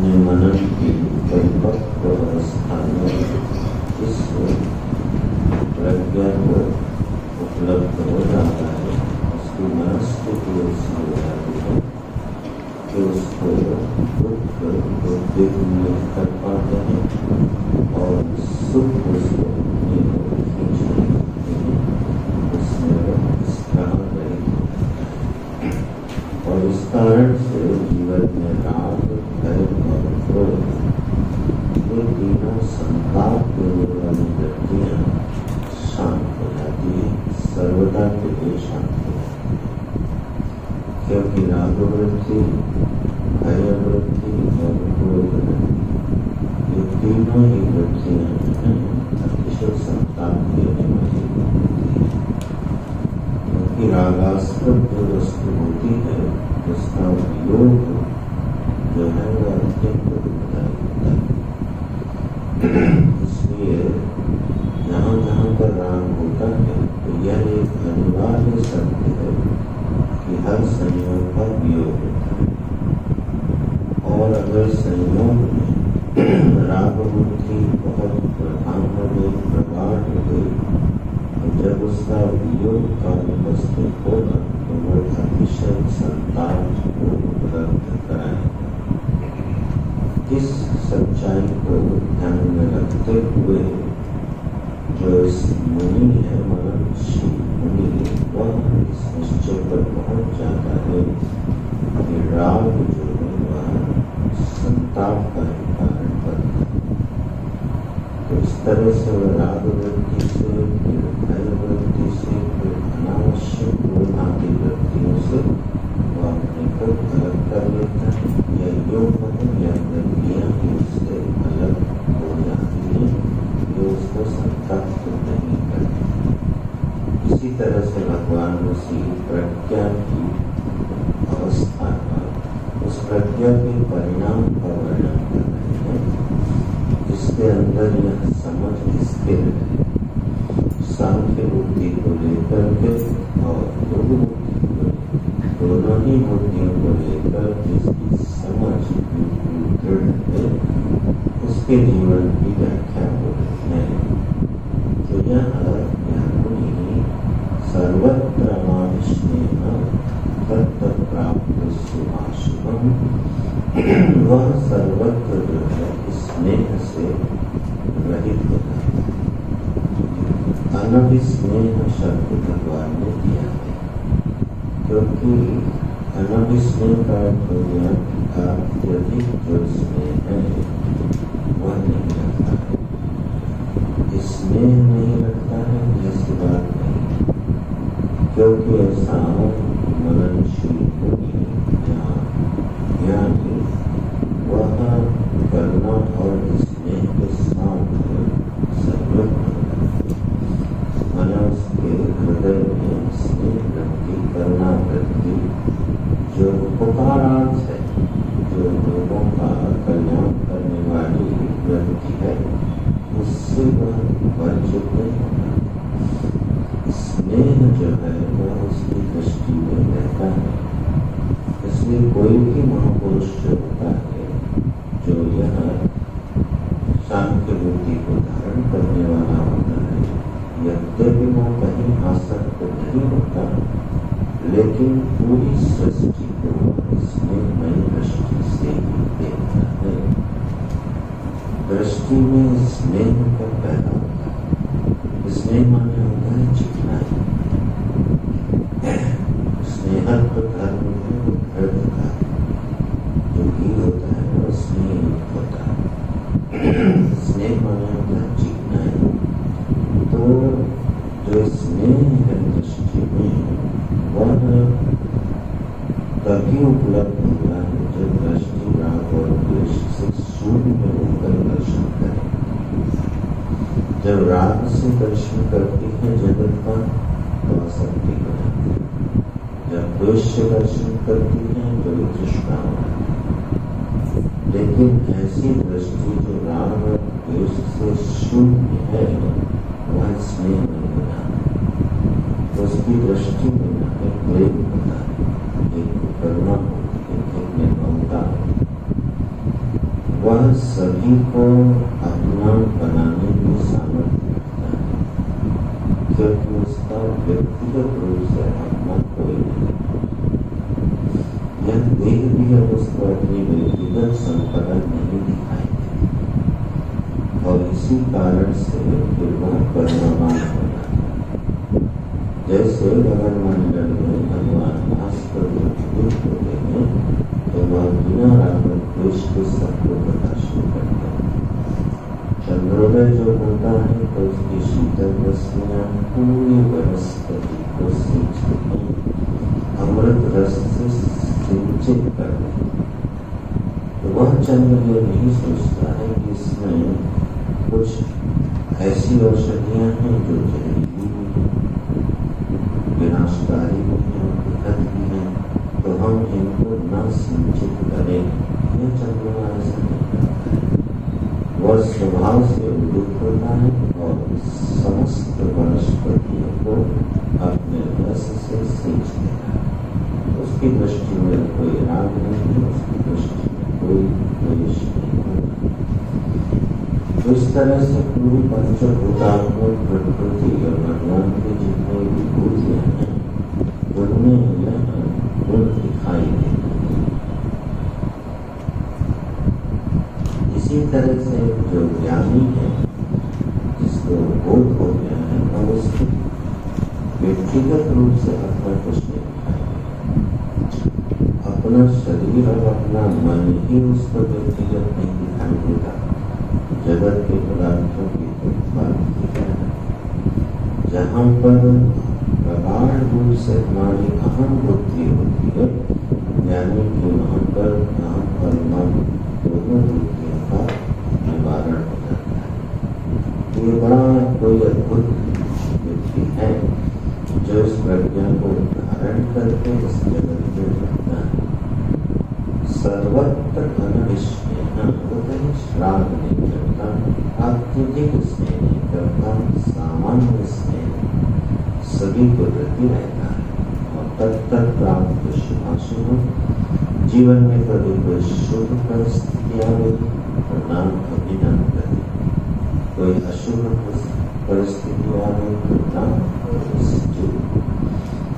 अपने मनन की परिपक्व अवस्था में इस प्रज्ञा को उपलब्ध हो जाता है, उसकी मनस्थिति ऐसी हो जाती है कि उसको उद्विग्न कर पाते हैं और सुख उसको अपनी ओर खींचने लगते हैं। उसमें वह इस तरह रहित होता है और इस कारण से जीवन में राग, भय और क्रोध ये तीनों संताप देने वाली वृत्तियां शांत हो जाती है, सर्वदा के लिए शांत हो जाती है। क्योंकि राग वृत्ति, भय वृत्ति और क्रोध वृत्ति ये तीनों ही वृत्तियां अतिशय संताप देने वाली होती है। क्योंकि रागास्पद जो वस्तु होती है उसका उपयोग जो है वह अत्यंत दुखदायी होता है। इसलिए जहाँ जहाँ पर राग होता है तो यह एक अनिवार्य सत्य है कि हर संयोग का वियोग होता है। और अगर संयोग में राग बुद्धि बहुत प्रधान हो गई, प्रगाढ़ हो गई, और जब उसका वियोग काल उपस्थित होगा तो वह अतिशय संताप को उपलब्ध कराएगा। इस सच्चाई को ध्यान में रखते हुए जो इस मुनि है, मननशील मुनि, वह इस निश्चय पर पहुंच जाता है कि राग जो है वह संताप का कारण बनता है। तो इस तरह से वह राग वृत्ति से, फिर भय वृत्ति से, फिर अनावश्यक क्रोधादि वृत्तियों से वह अपने को अलग कर लेता है। यह योग है, यह वृत्तियां ही उससे अलग हो जाती हैं, जो उसको संतप्त नहीं करती। इसी तरह से भगवान उसी प्रज्ञा की अवस्था का, उस प्रज्ञा के परिणाम का वर्णन कर रहे हैं, जिसके अंदर यह समझ स्थिर है। सांख्य बुद्धि को लेकर के और योग बुद्धि को, दोनों ही बुद्धियों को लेकर जिसकी समझ दृढ़ है, उसके जीवन की व्याख्या हो रही है। तो यह मुनि सर्वत्र स्नेह तत्त प्राप्त शुभाशुभम, वह सर्वत्र जो है स्नेह से रहित होता है। अनभिस्नेह शब्द भगवान ने दिया है, क्योंकि अनभिस्नेह का अर्थ हो गया कि अत्यधिक जो स्नेह है वह नहीं रखता है। स्नेह नहीं रखता है ऐसी बात नहीं, क्योंकि ऐसा मननशील मुनि यानी वह करुणा और स्नेह के साथ संयुक्त माना उसके हृदय में स्नेह वृत्ति, करुणा वृत्ति जो उपकारार्थ है, जो लोगों का कल्याण करने वाली वृत्ति है, उससे वह वंचित नहीं होता। स्नेह जो है वह उसकी दृष्टि में रहता है। इसलिए कोई भी महापुरुष जो होता है, जो यह सांख्य बुद्धि को धारण करने वाला होता है, यद्यपि वह कहीं आसक्त नहीं होता, लेकिन पूरी सृष्टि को स्नेहमयी दृष्टि से ही देखता है। दृष्टि में स्नेह का पैदा होता है। स्नेह माने होता है चिकनाई। स्नेहत्व धर्म है, वो धर्म का जो घी होता है वो स्नेह होता है। स्नेह माने होता है चिकनाई। तो जो स्नेह है दृष्टि में, वह तभी उपलब्ध होता है जब दृष्टि राग और द्वेष से शून्य होकर दर्शन करे। जब राग से दर्शन करती है जगत का तो आसक्ति हो जाती है, जब द्वेष से दर्शन करती है तो तृष्णा हो जाती है। लेकिन ऐसी दृष्टि जो राग और द्वेष से शून्य है वह स्नेह नहीं होता। तो उसकी दृष्टि में न एक प्रेम होता है, एक करुणा होती है, एक निर्ममता होती है। वह सभी को अपना बनाने की सामर्थ्य रखता है, क्योंकि उसका व्यक्तिगत रूप से अपना कोई नहीं। यह देह भी अब उसको अपनी व्यक्तिगत संपदा नहीं दिखाई देती और इसी कारण से फिर वह परिणाम हो जाता है। जैसे गगन मंडल में भगवान भास्कर होते हैं तो वह बिना राग द्वेष के सबको प्रकाशित करते हैं। चंद्रोदय जो होता है तो उसकी शीतल रश्मियां पूरी वनस्पति को सींचती हैं, अमृत रस से सिंचित करते हैं। तो वह चंद्र ये नहीं सोचता है कि इसमें कुछ ऐसी औषधियां हैं जो जहरीली भी हैं, विनाशकारी भी हैं, दुखद भी हैं, तो हम इनको न सिंचित करें। यह चंद्रमा ऐसा नहीं करता है। वह स्वभाव से उदित होता है और समस्त वनस्पतियों को अपने रस से सींच देता है। उसकी दृष्टि में कोई राग नहीं है, उसकी दृष्टि में कोई द्वेष नहीं होता। तो इस तरह से पूरी पंचभूतात्मक प्रकृति और भगवान की जितनी विभूतियां हैं उनमें यह गुण दिखाई देता है। इसी तरह से जो ज्ञानी है, जिसको बोध हो गया है, और उसको व्यक्तिगत रूप से अपना कुछ नहीं दिखाई देता। अपना शरीर और अपना मन ही उसको व्यक्तिगत नहीं दिखाई देता। जगत के पदार्थों की बात है, जहाँ पर प्रगाढ़ रूप से हमारी अहम बुद्धि होती है, ज्ञानी की वहाँ पर अहम और मन दोनों बुद्धियों का निवारण हो जाता है। ये बड़ा कोई अद्भुत व्यक्ति है जो इस प्रज्ञा को धारण करके इस जगत में रहता है। सर्वत्र अनविष्य कहीं श्राद्ध नहीं करता, अत्यधिक स्नेह नहीं करता, सामान्य स्नेह सभी को प्रति रहता है और तत्त प्राप्त शुभाशुभ जीवन में कभी कोई शुभ परिस्थिति आवेगी तो नाम अभिनंदन, कोई अशुभ परिस्थिति आवेगी तो नाम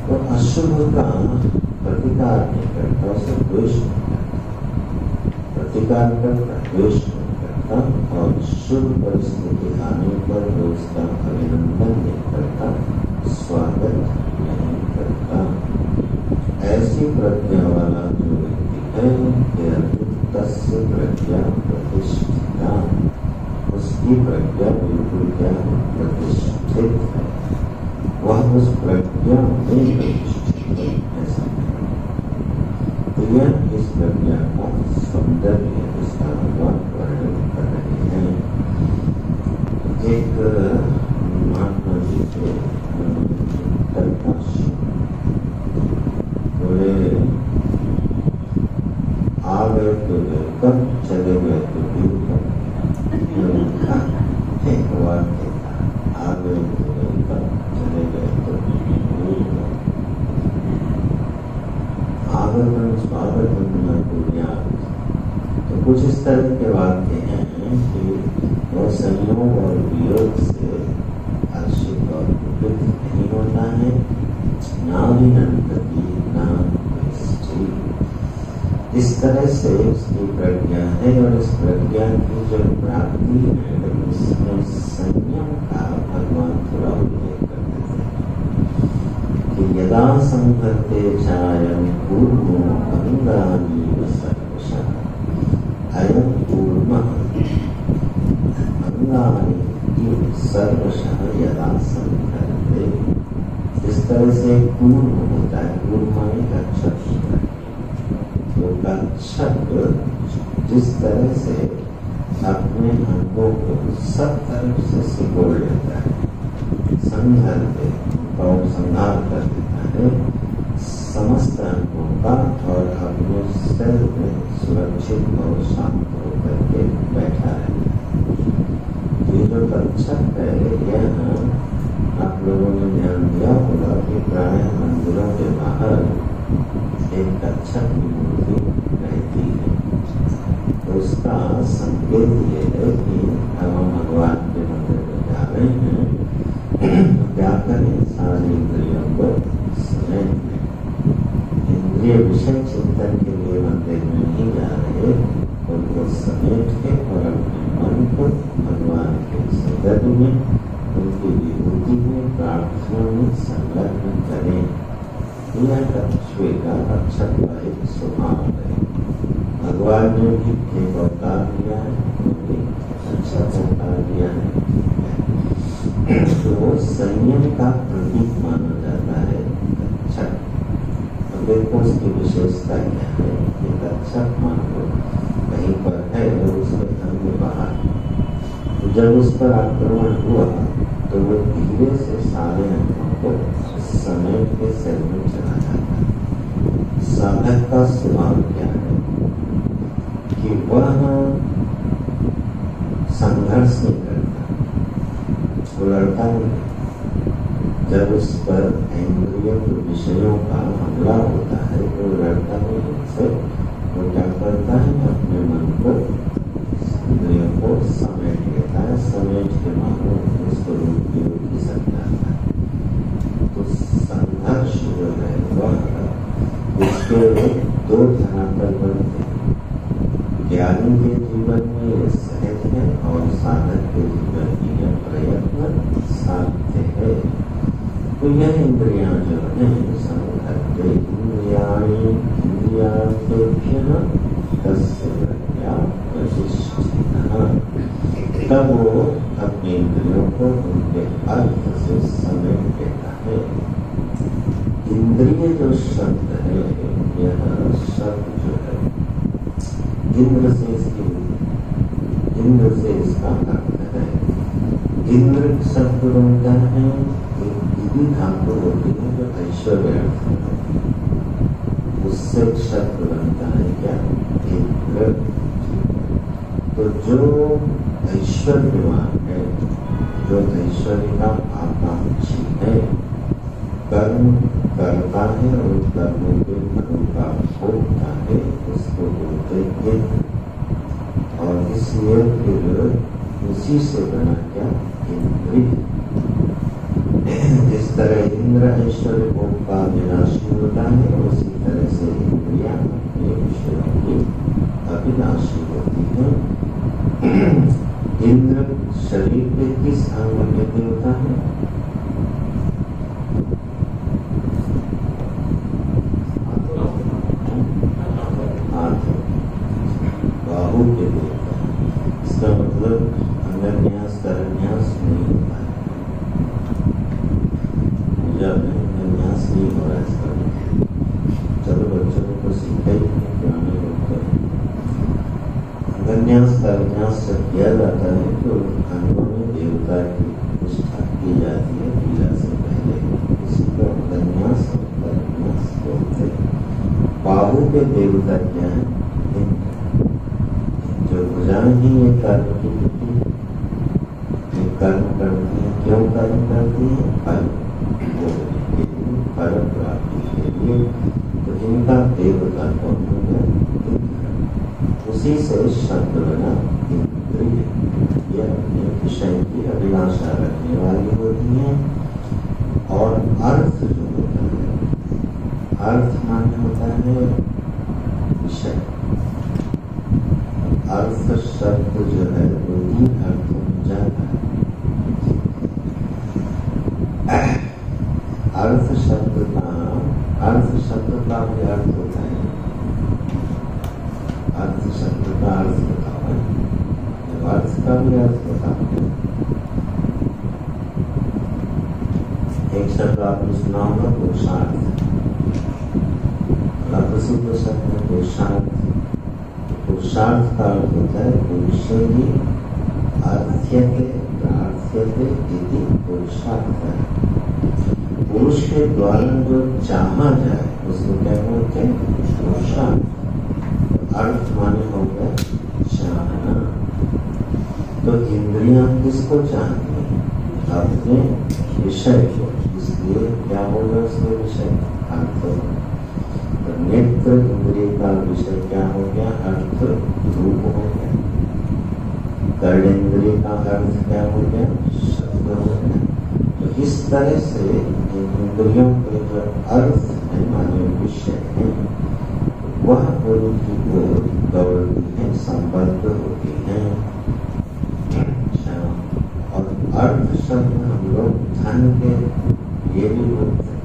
तो अशुभ का प्रतिकार नहीं करता, उसे द्वेष नहीं करता, प्रतिकार करता, द्वेष नहीं करता और शुभ परिस्थिति आने पर उसका अभिनंदन नहीं करता, स्वागत नहीं करता। ऐसी प्रज्ञा वाला जो व्यक्ति है तस्य प्रज्ञा प्रतिष्ठिता, उसकी प्रज्ञा बिल्कुल क्या प्रतिष्ठित है, वह उस प्रज्ञा में प्रतिष्ठित है। ऐसा तो यह इस प्रज्ञा का सौंदर्य इसका भगवान वर्णन कर रहे हैं। एक महात्मा जी के बोले आ गए तो कब चले गए तो एक वाक्य था, आ गए तो कब चले गए तो आगमन स्वागत तो कुछ इस तरह के वाक्य हैं कि वह संयोग और वियोग से हर्षित और दुखित नहीं होता है, ना अभिनंदती ना दृष्टि। इस तरह से उसकी प्रज्ञा है और इस प्रज्ञा की जो प्राप्ति है उसमें संयम का भगवान थोड़ा उल्लेख कर देते हैं कि यदा संहते चायं कूर्मो अंगानीव सर्वशः अयं कूर्मः अंगानीव सर्वशः यदा संहते। इस तरह से कूर्म होता है, कूर्म एक अच्छा शब्द, तो कच्छप जिस तरह से अपने अंगों को सब तरफ से सिकोड़ लेता है, संहार कर देता है समस्त अंगों का और अपने शरीर में सुरक्षित और शांत होकर के बैठा रहता है। ये जो कच्छप है यह आप लोगों ने ध्यान दिया होगा कि प्राय मंदिरों के बाहर एक कच्छप की मूर्ति रहती है। तो उसका संकेत ये है कि अब हम भगवान के मंदिर में जा रहे हैं, तो क्या करें, सारी इंद्रियों को समेट लें। इंद्रिय विषय चिंतन के लिए मंदिर में नहीं जा रहे, उनको समेट के और अपने मन को भगवान के संदर्भ में, उनकी विभूति में, प्रार्थना में संलग्न करें। यह कछुए का अक्षर का एक स्वभाव है। भगवान ने भी एक अवतार लिया है, अच्छा अवतार लिया है, तो संयम का प्रतीक माना जाता है कच्छप। अब देखो उसकी विशेषता क्या है। ये कच्छप मान लो कहीं पर है और उसके अंग बाहर, तो जब उस पर आक्रमण हुआ तो वो धीरे से सारे अंगों को समेट के सिर में चला जाता है। साधक का स्वभाव क्या है कि वह संघर्ष नहीं करता, वो लड़ता नहीं। जब उस पर इंद्रियों के विषयों का हमला होता है तो लड़ता नहीं, फिर वो क्या करता है, अपने मन को, इंद्रियों को समेट लेता है। समेट के मानो उसको रोकी समझाता है। तो संघर्ष जो है वह उसके दो धरातल बनते हैं। ज्ञानी के जीवन में ये सहज है और साधक के जीवन में यह प्रयत्न साध्य है। तो यह इंद्रियां जो है संघर्ष इंद्रियाणि इंद्रियार्थेभ्यः तस्य प्रज्ञा वशिष्ठिनः, तब वो अपने इंद्रियों को उनके अर्थ से समेट लेता है। इंद्रिय जो शब्द है, यह शब्द जो है इंद्र से इसका अर्थ है। इंद्र शब्द बनता है, विधि धातु होती है जो ऐश्वर्य अर्थ है, उससे शब्द बनता है क्या, इंद्र। तो जो ऐश्वर्यवान है, जो ऐश्वर्य का आकांक्षी है, कर्म करता है और कर्मों के फलों का भोगता है, उसको बोलते इंद्र। और इसलिए फिर उसी से बना क्या, इंद्रिय। जिस तरह इंद्र ऐश्वर्य भोग का विनाशी होता है, उसी तरह से इंद्रियां अपने विषयों की अविनाशी होती है। इंद्र शरीर के किस अंग में देवता है, बाहु के देवता। इसका मतलब अंगन्यास करन्यास नहीं होता है, पूजा में अंगन्यास नहीं हो रहा है इसका। चलो बच्चों को सीखा ही पुराने लोग तो अंगन्यास करन्यास जब किया जाता है तो अंगों में देवता की निष्ठा की जाती है पूजा से पहले, इसी को अंगन्यास और करन्यास बोलते हैं। बाहु के देवता क्या है, जो भुजाएं ही ये कर्म की विधि, ये कर्म करती है। क्यों कर्म करती है, फल भोगने के लिए, फल प्राप्ति के लिए। तो इनका देवता कौन हो गया, उसी से शब्द बना इंद्रिय। ये अपने विषय की अभिलाषा रखने वाली होती है। और अर्थ जो होता है, अर्थ माने होता है विषय। अर्थ शब्द जो है वो तीन अर्थों में जाता है। अर्थ शब्द का भी अर्थ होता है। अर्थ शब्द का अर्थ बताओ है, जब अर्थ का भी अर्थ बताओ। एक शब्द आपने सुना होगा, पुरुषार्थ। बड़ा प्रसिद्ध शब्द है पुरुषार्थ। पुरुषार्थ का अर्थ होता है पुरुषेहि अर्थ्यते प्रार्थ्यते इति पुरुषार्थ है। पुरुष के द्वारा जो चाहा जाए उसको क्या बोलते हैं, पुरुषार्थ। अर्थ माने हो गया चाहना। तो इंद्रियां किसको चाहती हैं, अपने विषय को। इसलिए क्या होगा उसके विषय, अर्थ। नेत्र इंद्रिय का विषय क्या हो गया, अर्थ रूप हो गया। कर्णेंद्रिय का अर्थ क्या हो गया? शब्द हो गया। तो इस तरह से इंद्रियों के जो अर्थ है माने विषय है वह उनकी ओर दौड़ती है, संबद्ध होती है। और अर्थ शब्द हम लोग धन के ये भी बोलते हैं,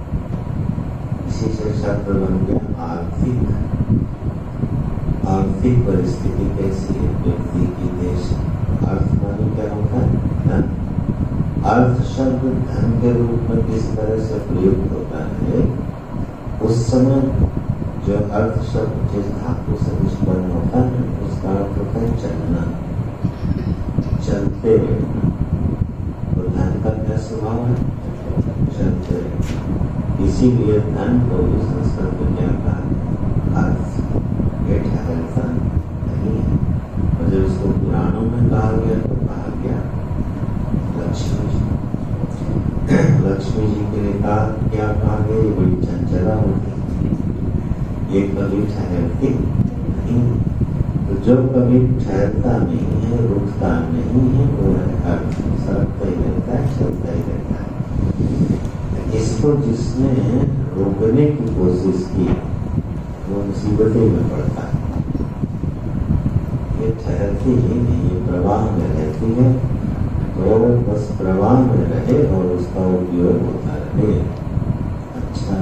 इसी से शब्द बन गया आर्थिक। आर्थिक परिस्थिति कैसी है व्यक्ति की, देश। अर्थ माने क्या होता है? धन। अर्थ शब्द धन के रूप में किस तरह से प्रयुक्त होता है? उस समय जो अर्थ शब्द जिस धातु से निष्पन्न होता है उसका अर्थ होता है चलना, चलते रहना। तो धन का क्या स्वभाव है? चलते रहना। इसीलिए धन को भी संस्कृत में क्या कहा? अर्थ। ये ठहरता नहीं है। और जब इसको पुराणों में कहा गया तो कहा गया लक्ष्मी जी। लक्ष्मी जी के लिए कहा क्या कहा गया? ये बड़ी चंचला होती, ये कभी ठहरती नहीं। तो जो कभी ठहरता नहीं है, रुकता नहीं है, वो है अर्थ। सरकता ही रहता है, चलता ही रहता है। इसको जिसने रोकने की कोशिश की वो मुसीबतें में पड़ता है। ये ठहरती ही नहीं, ये प्रवाह में रहती है। तो बस प्रवाह में रहे और उसका उपयोग होता रहे। अच्छा,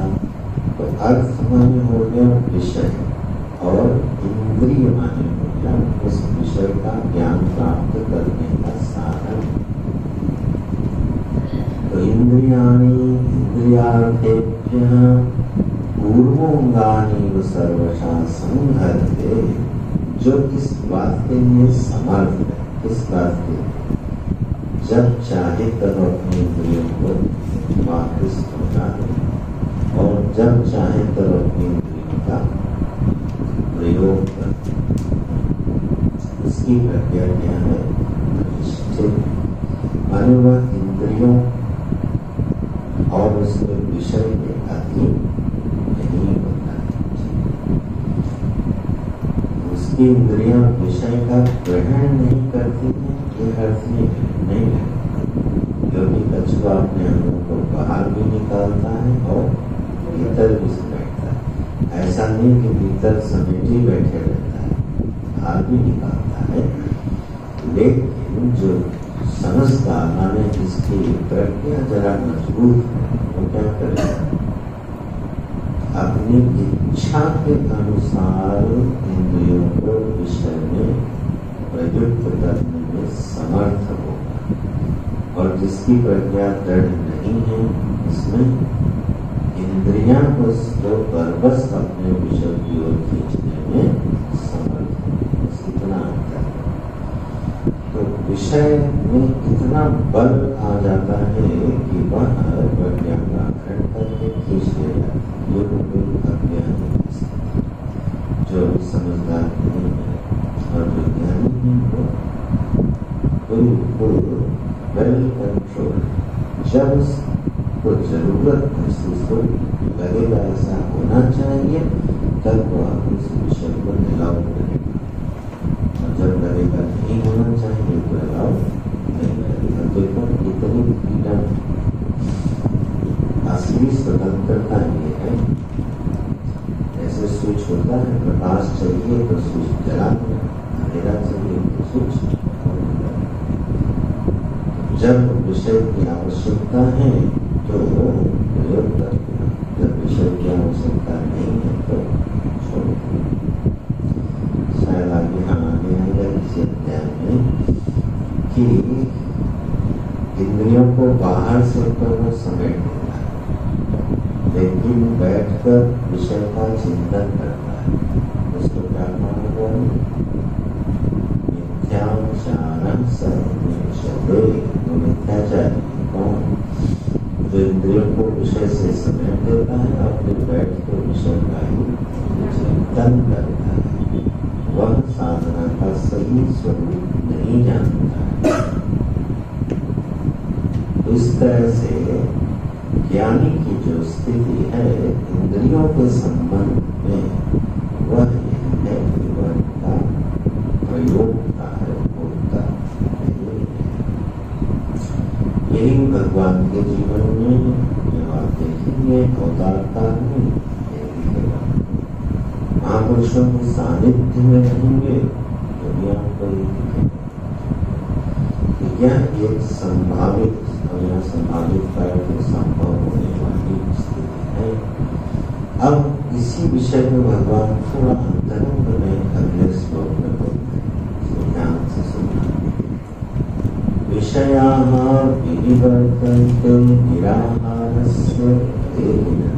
तो अर्थ माने हो गया विषय और इंद्रिय माने हो गया उस विषय का ज्ञान प्राप्त करने का साधन। तो इंद्रियाणि इंद्रियार्थेभ्यः पूर्वोंगानि सर्वशा संहरते। जो किस बात के लिए समर्थ है? किस बात के लिए? जब चाहे तब अपनी इंद्रियों को वापस लौटा दे और जब चाहे तब अपनी इंद्रियों का प्रयोग कर। इसकी प्रक्रिया क्या है? माने वह इंद्रियों और उसके विषय के अधीन नहीं होता। उसकी इंद्रियां विषय का ग्रहण नहीं करती हैं, ये अर्थ नहीं है। क्योंकि कछुआ अपने अंगों को बाहर भी निकालता है और भीतर भी समेटता है। ऐसा नहीं कि भीतर समेटे बैठे रहता है, बाहर भी निकालता है। लेकिन जो समझदार माने जिसकी प्रज्ञा जरा मजबूत है वो क्या करेगा? अपनी इच्छा के अनुसार इंद्रियों को विषय में प्रयुक्त करने में समर्थ होगा। और जिसकी प्रज्ञा दृढ़ नहीं है इसमें इंद्रियां को बस अपने विषय की ओर खींचने में समर्थ होगी। इतना अंतर है। तो विषय में इतना बल आ जाता है कि वह प्रज्ञा का ग्रहण करके खींच ले जाता है। ये अज्ञान जो समझदार नहीं है और विज्ञानी है वो बिल्कुल वेल कंट्रोल। जब उसको जरूरत महसूस होगी, लगेगा ऐसा होना चाहिए, तब वह उस विषय को अलाउ करेगा। और जब लगेगा नहीं होना चाहिए तो अलाउ नहीं करेगा। देखो इतनी फ्रीडम, असली स्वतंत्रता ये है। ऐसे स्विच होता है, प्रकाश चाहिए तो स्विच जला देना, अंधेरा चाहिए तो स्विच। जब विषय की आवश्यकता है तो प्रयोग करते हैं, जब विषय की आवश्यकता नहीं है तो छोड़ देते। शायद आगे हम आगे आएगा किसी अध्याय में कि इंद्रियों को बाहर से तो वो समेट देता है, लेकिन बैठकर विषय का चिंतन करता है। उसको क्या मानोगे? मिथ्याचारं सर्वनिषेधे। तो मिथ्याचारी कौन? जो इंद्रियों को विषय से समेट देता है और फिर बैठ कर विषय का ही चिंतन करता है। वह साधना का सही स्वरूप नहीं जानता है। इस तरह से ज्ञानी की जो स्थिति है इंद्रियों के संबंध में वह है कि वह प्रयोग होता है, भगवान के जीवन में जब आप देखेंगे अवतार काल में महापुरुषों के सानिध्य में रहेंगे तो भी आपको ये दिखेगा कि यह एक संभावित और यह संभावित कार्य संभव होने वाली स्थिति है। अब इसी विषय में भगवान थोड़ा अंतरंग में अगले श्लोक में बोलते हैं, ध्यान से सुनना। विषयाः विनिवर्तन्ते निराहारस्य देहिनः।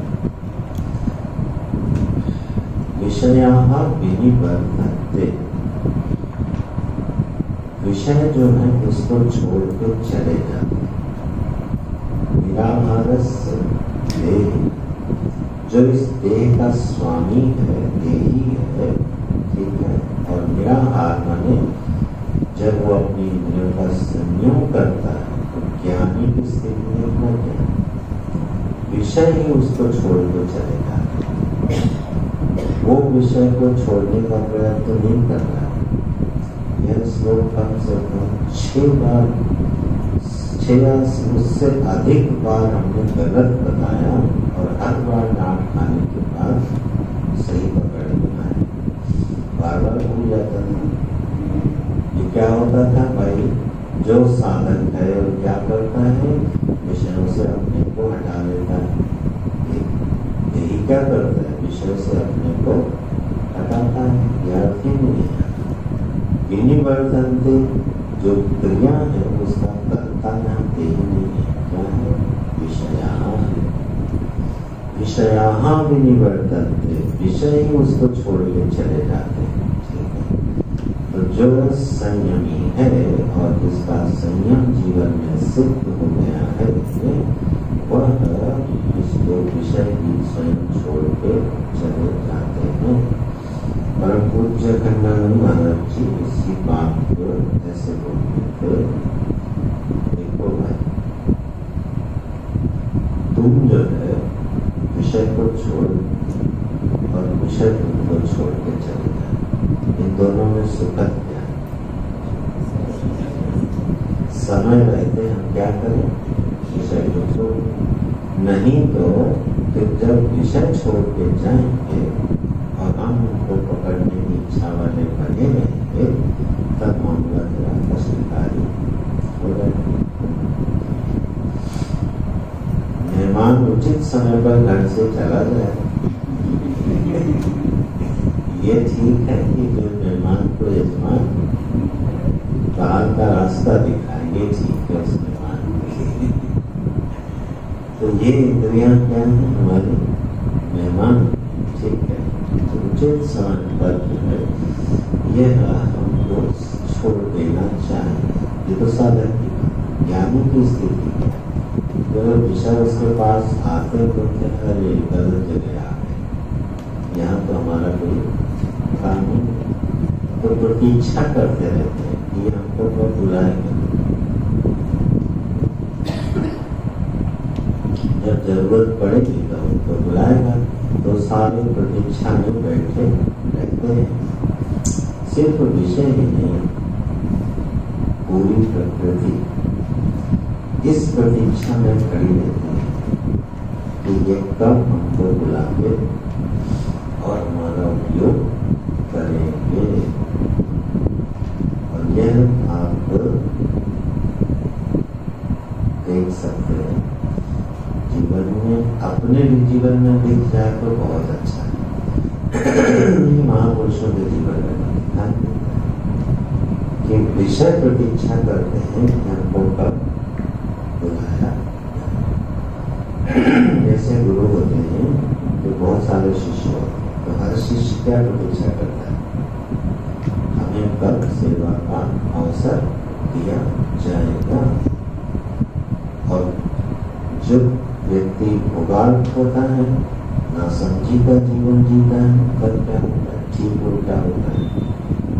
विषयाः विनिवर्तन्ते, विषय जो है उसको छोड़ के चले जाते। निराहारस्य देहिनः, जो इस देह का स्वामी है, देही है, ठीक है। और निराहार माने जब वो अपनी इंद्रियों का संयम करता है तो ज्ञानी की स्थिति में न ज्ञान, विषय ही उसको छोड़ के चलेगा। वो विषय को छोड़ने का प्रयत्न नहीं कर रहा है। यह श्लोक कम से कम 6 बार, 6 या उससे अधिक बार हमने गलत बताया और हर बार डांट खाने के बाद सही पकड़ बनाया। बार बार भूल जाता था। ये क्या होता था भाई, जो साधक है और क्या करता है, विषयों से अपने को हटा लेता है। यही क्या करता है, विषय से अपने को हटाता है। यह अर्थ ही नहीं है। विनिवर्तन्ते, जो क्रिया है उसका करता यहाँ देही नहीं है। क्या है, विषयाः। विषयाः विनिवर्तन्ते, विषय ही उसको छोड़ के चले जाते हैं। तो जो संयमी है और जिसका संयम जीवन में सिद्ध हो गया है, वह इसको विषय भी स्वयं छोड़ के चले जाते हैं। परम पूज्य खंडानंद महाराज जी इसी बात को ऐसे बोलते थे, देखो भाई, तुम जो है विषय को छोड़ और विषय तुमको छोड़ के चले जाए, इन दोनों में सुखद क्या है? समय रहते हम क्या करें, विषय को छोड़, नहीं तो फिर जब विषय छोड़ के जाएंगे और हम उनको पकड़ने की इच्छा वाले बने रहेंगे, तब मामला जरा कष्टकारी हो जाएगा। मेहमान उचित समय पर घर से चला जाए, ये ठीक है कि जो मेहमान को यजमान बाहर का रास्ता दिखाएंगे, ठीक है उस मेहमान के। तो ये इंद्रियां क्या है, हमारे मेहमान, ठीक है। तो उचित समय पर जो है यह हमको छोड़ देना चाहिए। ये तो साधक की बात, ज्ञानी की स्थिति है। जब विषय उसके पास आते तो क्या, अरे गलत जगह आ गए, यहाँ तो हमारा कोई काम नहीं, तो प्रतीक्षा करते रहते हैं कि हमको कब बुलाएंगे। जब जरूरत पड़ेगी तो उनको बुलाएगा, तो सारे प्रतीक्षा में बैठे रहते हैं। सिर्फ विषय ही नहीं, पूरी प्रकृति इस प्रतीक्षा में खड़ी रहती है कि ये कब हमको बुला के और हमारा उपयोग करेंगे। और यह आप देख सकते हैं जीवन में, अपने भी जीवन में दिख जाए तो बहुत अच्छा है। महापुरुषों के जीवन में ध्यान देता है कि विषय प्रतीक्षा करते हैं कि हमको कब बुलाया। जैसे गुरु होते हैं तो बहुत सारे शिष्य होते हैं, तो हर शिष्य क्या प्रतीक्षा करता है, हमें कब सेवा का अवसर दिया जाएगा। और जो व्यक्ति भोगार्थ होता है, ना समझी का जीवन जीता है, कब क्या होता है, ठीक उल्टा होता है।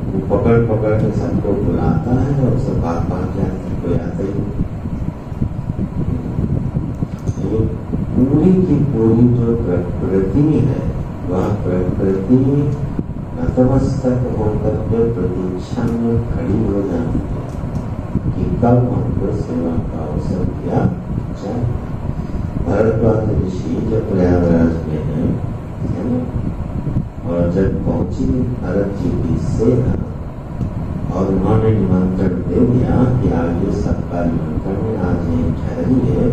वो पकड़ पकड़ के सबको बुलाता है और सब भाग भाग जाते हैं, कोई आते ही। पूरी की पूरी जो प्रकृति है, वह प्रकृति नतमस्तक होकर के प्रतीक्षा में खड़ी हो जाती है कि कब हमको सेवा का अवसर दिया पहुंचा। भरद्वाज ऋषि जब प्रयागराज में है ना, और जब पहुंची भरत जी की सेना और उन्होंने निमंत्रण दे दिया कि आगे सबका निमंत्रण है, आज यहीं ठहरिए,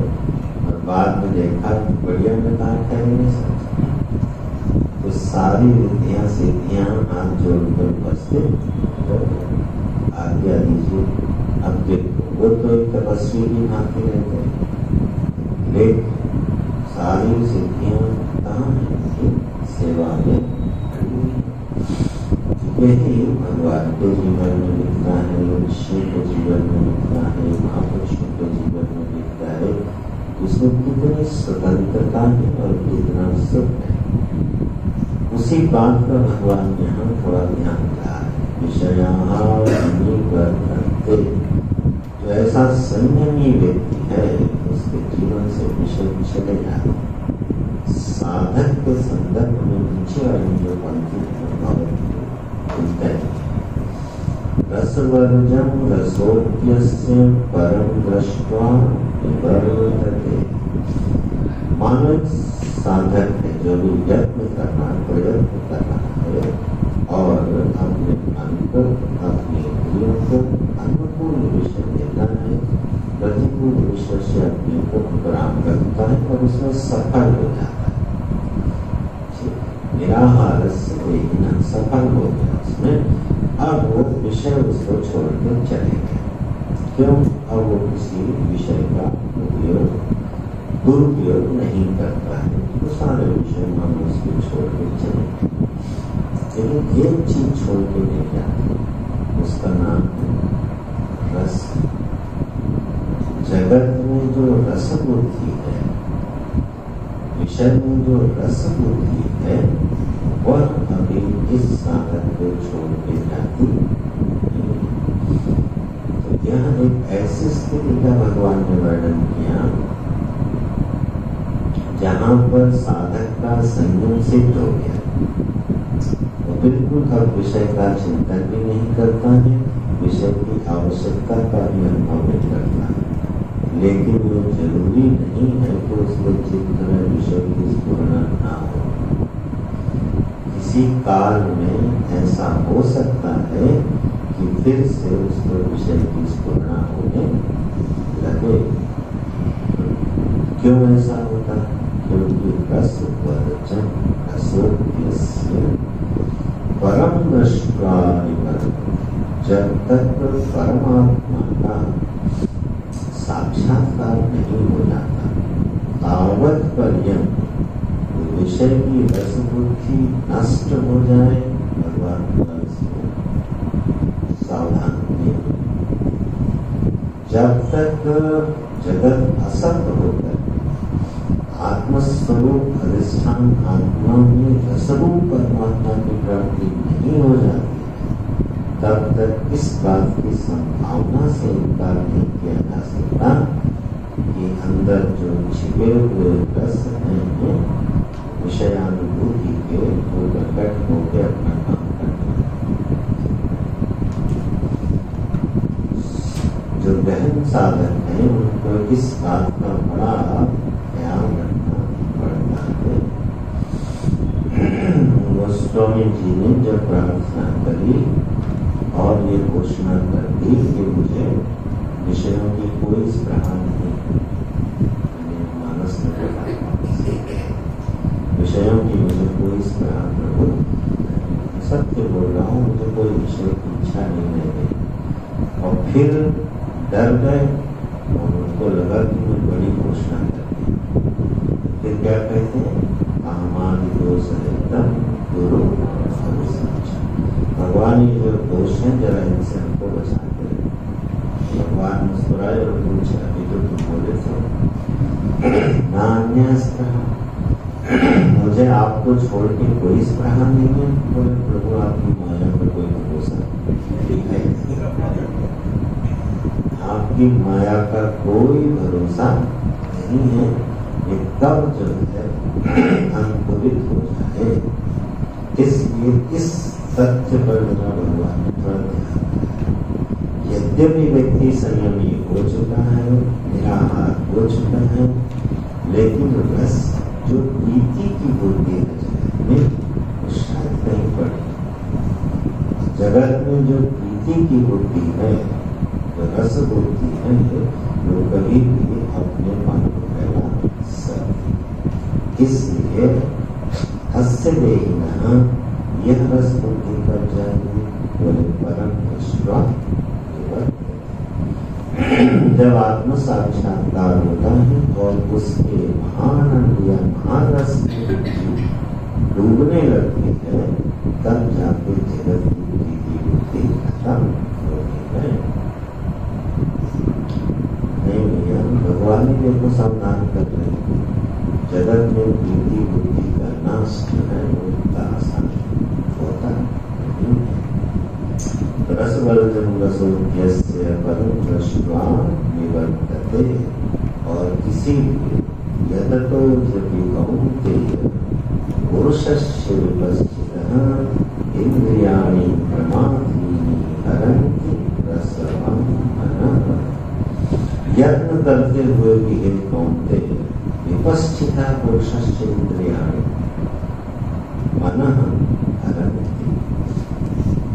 और बाद में देखा कि बढ़िया में कहा ठहरे नहीं सकते, तो सारी विधियां सिद्धियां हाथ जोड़कर बसते आज्ञा दीजिए। अब देखो वो तो एक तपस्वी की भांति रह गए, लेकिन सारी सिद्धियां कहाँ है? सेवा में। यही भगवान के जीवन में लिखता है, ऋषि के जीवन में लिखता है, महापुरुषों के जीवन में लिखता है, इसमें कितनी स्वतंत्रता है और कितना सुख है। उसी बात का भगवान यहाँ थोड़ा ध्यान रहा है। विषयानिवर्तन्ते, जो ऐसा संयमी व्यक्ति है उसके जीवन से विषय चले जाते। साधक के संदर्भ में नीचे वाली जो पंक्ति है, रसवर्जम रसोप्यस्य परम दृष्ट्वा निवर्तते। मानव साधक है जो भी यत्न करना, प्रयत्न करना है और अपने अंतर अपने इंद्रियों को अनुकूल विषय देना है, प्रतिकूल विषय से अपने को उपराम रखता है और उसमें सफल हो जाता है। निराहार से सफल हो गया उसमें। अब वो विषय उसको छोड़कर चले गए। क्यों? अब वो किसी विषय का उपयोग दुरुपयोग नहीं करता है, तो सारे विषय हम उसको छोड़ के चले गए। लेकिन एक चीज छोड़ के नहीं जाते, उसका नाम है रस। जगत में जो रस बुद्धि है, विषय में जो रस बुद्धि है, वह अभी इस साधन को छोड़ के जाती। तो यह एक ऐसी स्थिति का भगवान ने वर्णन किया जहां पर साधक का संयम सिद्ध हो गया, वो बिल्कुल अब विषय का चिंतन भी नहीं करता है, विषय की आवश्यकता का भी अनुभव नहीं करता है। लेकिन वो जरूरी नहीं है कि उसके चित्त में विषय की स्फुरना ना हो। किसी काल में ऐसा हो सकता है कि फिर से उसको विषय की स्फुरना होने लगे। क्यों ऐसा होता है? क्योंकि रस वर्जन रसोप्यस्य परम दृष्ट्वा निवर्तते। जब तक परमात्मा का साक्षात्कार नहीं हो जाता, तावत पर्यंत विषय की रस बुद्धि नष्ट हो जाए, भगवान से सावधान नहीं। जब तक जगत असत होकर आत्मस्वरूप अधिष्ठान आत्मा में रसरूप परमात्मा की प्राप्ति नहीं हो जाती, तब तक इस बात की संभावना से इनकार नहीं किया जा सकता कि अंदर जो छिपे हुए रस हैं विषयानुभूति के, वो प्रकट होकर अपना काम करते हैं। जो गहन साधक हैं उनको इस बात का बड़ा ख्याल रखना पड़ता है। गोस्वामी जी ने जब प्रार्थना करी और ये घोषणा कर दी कि मुझे विषयों की कोई स्पृहा नहीं, मानस में विषयों की मुझे कोई स्पृहा प्रभु, सत्य बोल रहा हूँ, मुझे कोई विषय की इच्छा नहीं है। और फिर डर गए और उनको लगा कि मैं बड़ी घोषणा कर दी। फिर क्या कहते हैं? अहमादि दोष है गुरु। भगवान ये जो दोष है जरा इनसे हमको बचाते हैं। भगवान मुस्कुराए और पूछा, अभी तो तुम बोले थे नान्यस्पृहा, मुझे आपको छोड़ के कोई स्पृहा नहीं है। बोले प्रभु आपकी माया पर कोई भरोसा नहीं, आपकी माया का कोई भरोसा नहीं है। ये कब जो है अंकुरित हो जाए, इसलिए इस सत्य पर मेरा भगवान ने थोड़ा ध्यान। यद्यपि व्यक्ति संयमी हो चुका है, निराहार हो कुछ न है, लेकिन रस जो प्रीति की बुद्धि है जगत में, वो शायद नहीं पड़ी। जगत में जो प्रीति की बुद्धि है, जो रस बुद्धि है, वो कभी भी अपने मन को फैला सकती। इसलिए हस्य देहिना यह रस बुद्धि कर जाएगी, बोले परम विश्वास। जब आत्म साक्षात्कार होता है और उसके महानंद या महारस में डूबने लगती है, तब जाके जगत की बुद्धि खत्म होती है। नहीं भैया, भगवान ही देखो सावधान कर रहे हैं, जगत में प्रीति बुद्धि का नाश जो है वो इतना आसान होता नहीं है। रसवर्जन रसोद्यस्य परम रसवा निवर्तते, और किसी भी यततो जपि कौन्तेय पुरुषस्य विपश्चितः इंद्रियाणि प्रमाथीनि हरन्ति रसवं मनः। यत्न करते हुए भी हे कौन्तेय विपश्चितः पुरुषस्य इंद्रियाणि मनः हरन्ति।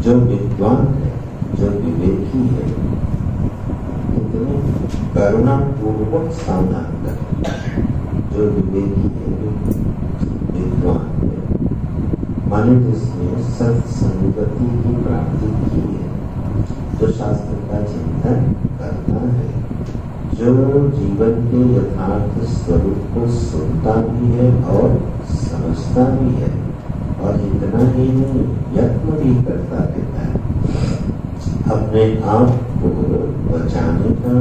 जो विद्वान है, जो विवेकी है, कितने करुणा पूर्वक सावधान कर। जो विवेकी है, विद्वान है, माने जिसने सत्संगति की प्राप्ति की है, जो शास्त्र का चिंतन करता है, जो जीवन के यथार्थ स्वरूप को सुनता भी है और समझता भी है, और इतना ही नहीं, यत्न भी करता रहता है अपने आप को बचाने का,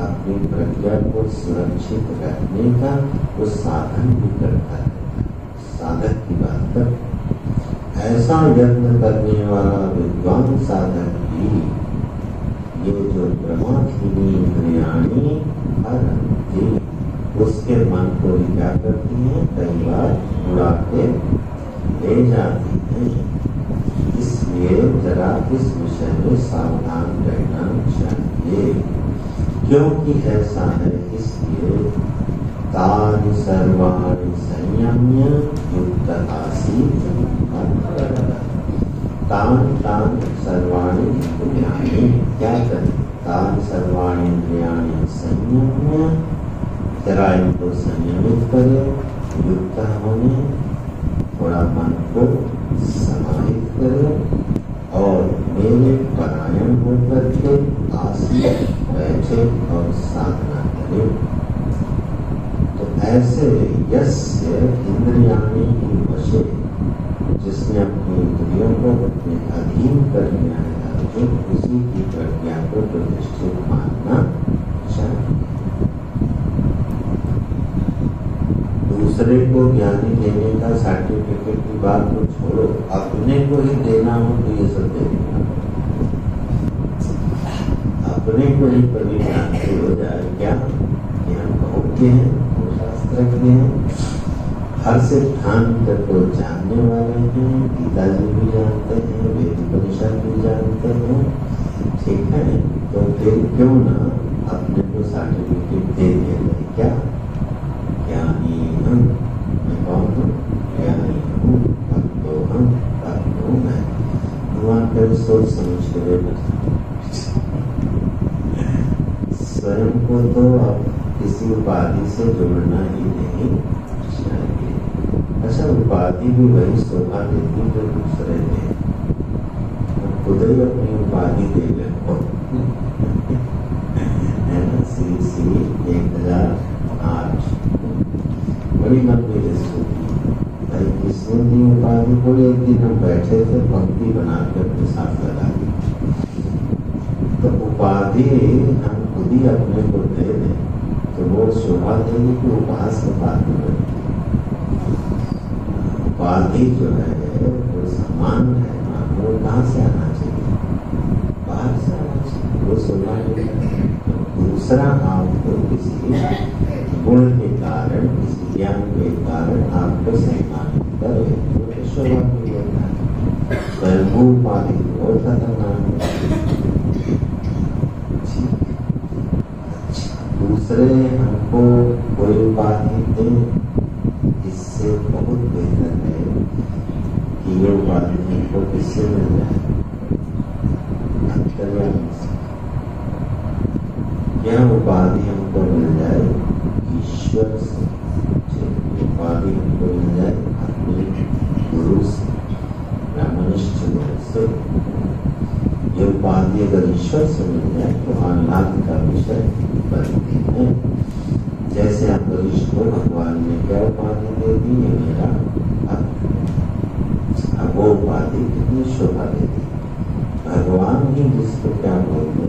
अपनी प्रज्ञा को सुरक्षित रखने का, वो साधन भी करता है। साधक की बात कर, ऐसा यत्न करने वाला विद्वान साधक भी ये जो प्रमाथीनि इंद्रियाणि हरन्ति, उसके मन को भी क्या करती है, कई बार उड़ा के ले जाती है। इसलिए जरा इस विषय में सावधान रहना चाहिए। क्योंकि ऐसा है, इसलिए तानि सर्वाणि संयम्य युक्त आसीत्। तान सर्वाणि इंद्रियाणि, क्या करें, तान सर्वाणि इंद्रियाणि संयम्य, जरा इनको संयमित करे, युक्त होने, थोड़ा मन को समाहित करे, और मेरे परायण होकर के आसीन बैठे और साधना करे। तो ऐसे यस्य इंद्रियाणि की वशे, जिसने अपनी इंद्रियों को अपने अधीन कर लिया है, जो उसी की प्रज्ञा को प्रतिष्ठित मानना चाहिए। दूसरे को ज्ञानी देने का सर्टिफिकेट की बात को छोड़ो, अपने को ही देना हो तो ये सब देना, अपने को ही कभी ज्ञानी हो जाए क्या कि हम बहुत के हैं, वो शास्त्रज्ञ हैं, हर सिद्धांत को जानने वाले हैं, गीता जी भी जानते हैं, वेद परिषद भी जानते हैं, ठीक है, तो फिर क्यों ना अपने को सर्टिफिकेट दे देते, क्या ज्ञानी हम, मैं कौन हूँ, ज्ञानी हूँ, भक्तो हम, भक्तो मैं। भगवान कभी सोच समझ के स्वयं को तो अब किसी उपाधि से जोड़ना ही नहीं चाहिए। अच्छा, उपाधि भी वही शोभा देती जो दूसरे दे, खुद ही अपनी उपाधि दे ले, श्री 1008 बड़ी लंबी लिस्ट होती। भाई किसने दी उपाधि को? एक दिन हम बैठे थे, पंक्ति बना के अपने साथ लगा दी। तो उपाधि हम खुद ही अपने को दे दें तो वो शोभा देगी कि उपहास के बात में। उपाधि जो है वो सम्मान है, वो कहाँ से आना चाहिए? बाहर से आना चाहिए, वो शोभा देगी। दूसरा आपको किसी गुण के कारण, किसी ज्ञान के कारण आपको सम्मानित करे तो शोभा भी होता है। स्वयं उपाधि और खतरनाक है। दूसरे हमको कोई उपाधि दे, इससे बहुत बेहतर है कि ये उपाधि हमको किससे मिल जाए, अंतर्यामी से। यह उपाधि हमको मिल जाए ईश्वर से, उपाधि हमको मिल जाए अपने गुरु से, ब्राह्मणिष्ठ से। ये उपाधि अगर ईश्वर से मिल जाए तो आह्लाद का विषय बनती है। जैसे अम्बरीश को भगवान ने क्या उपाधि दे दी, ये मेरा भक्त। अब वो उपाधि कितनी शोभा देती, भगवान ही जिसको क्या बोलते,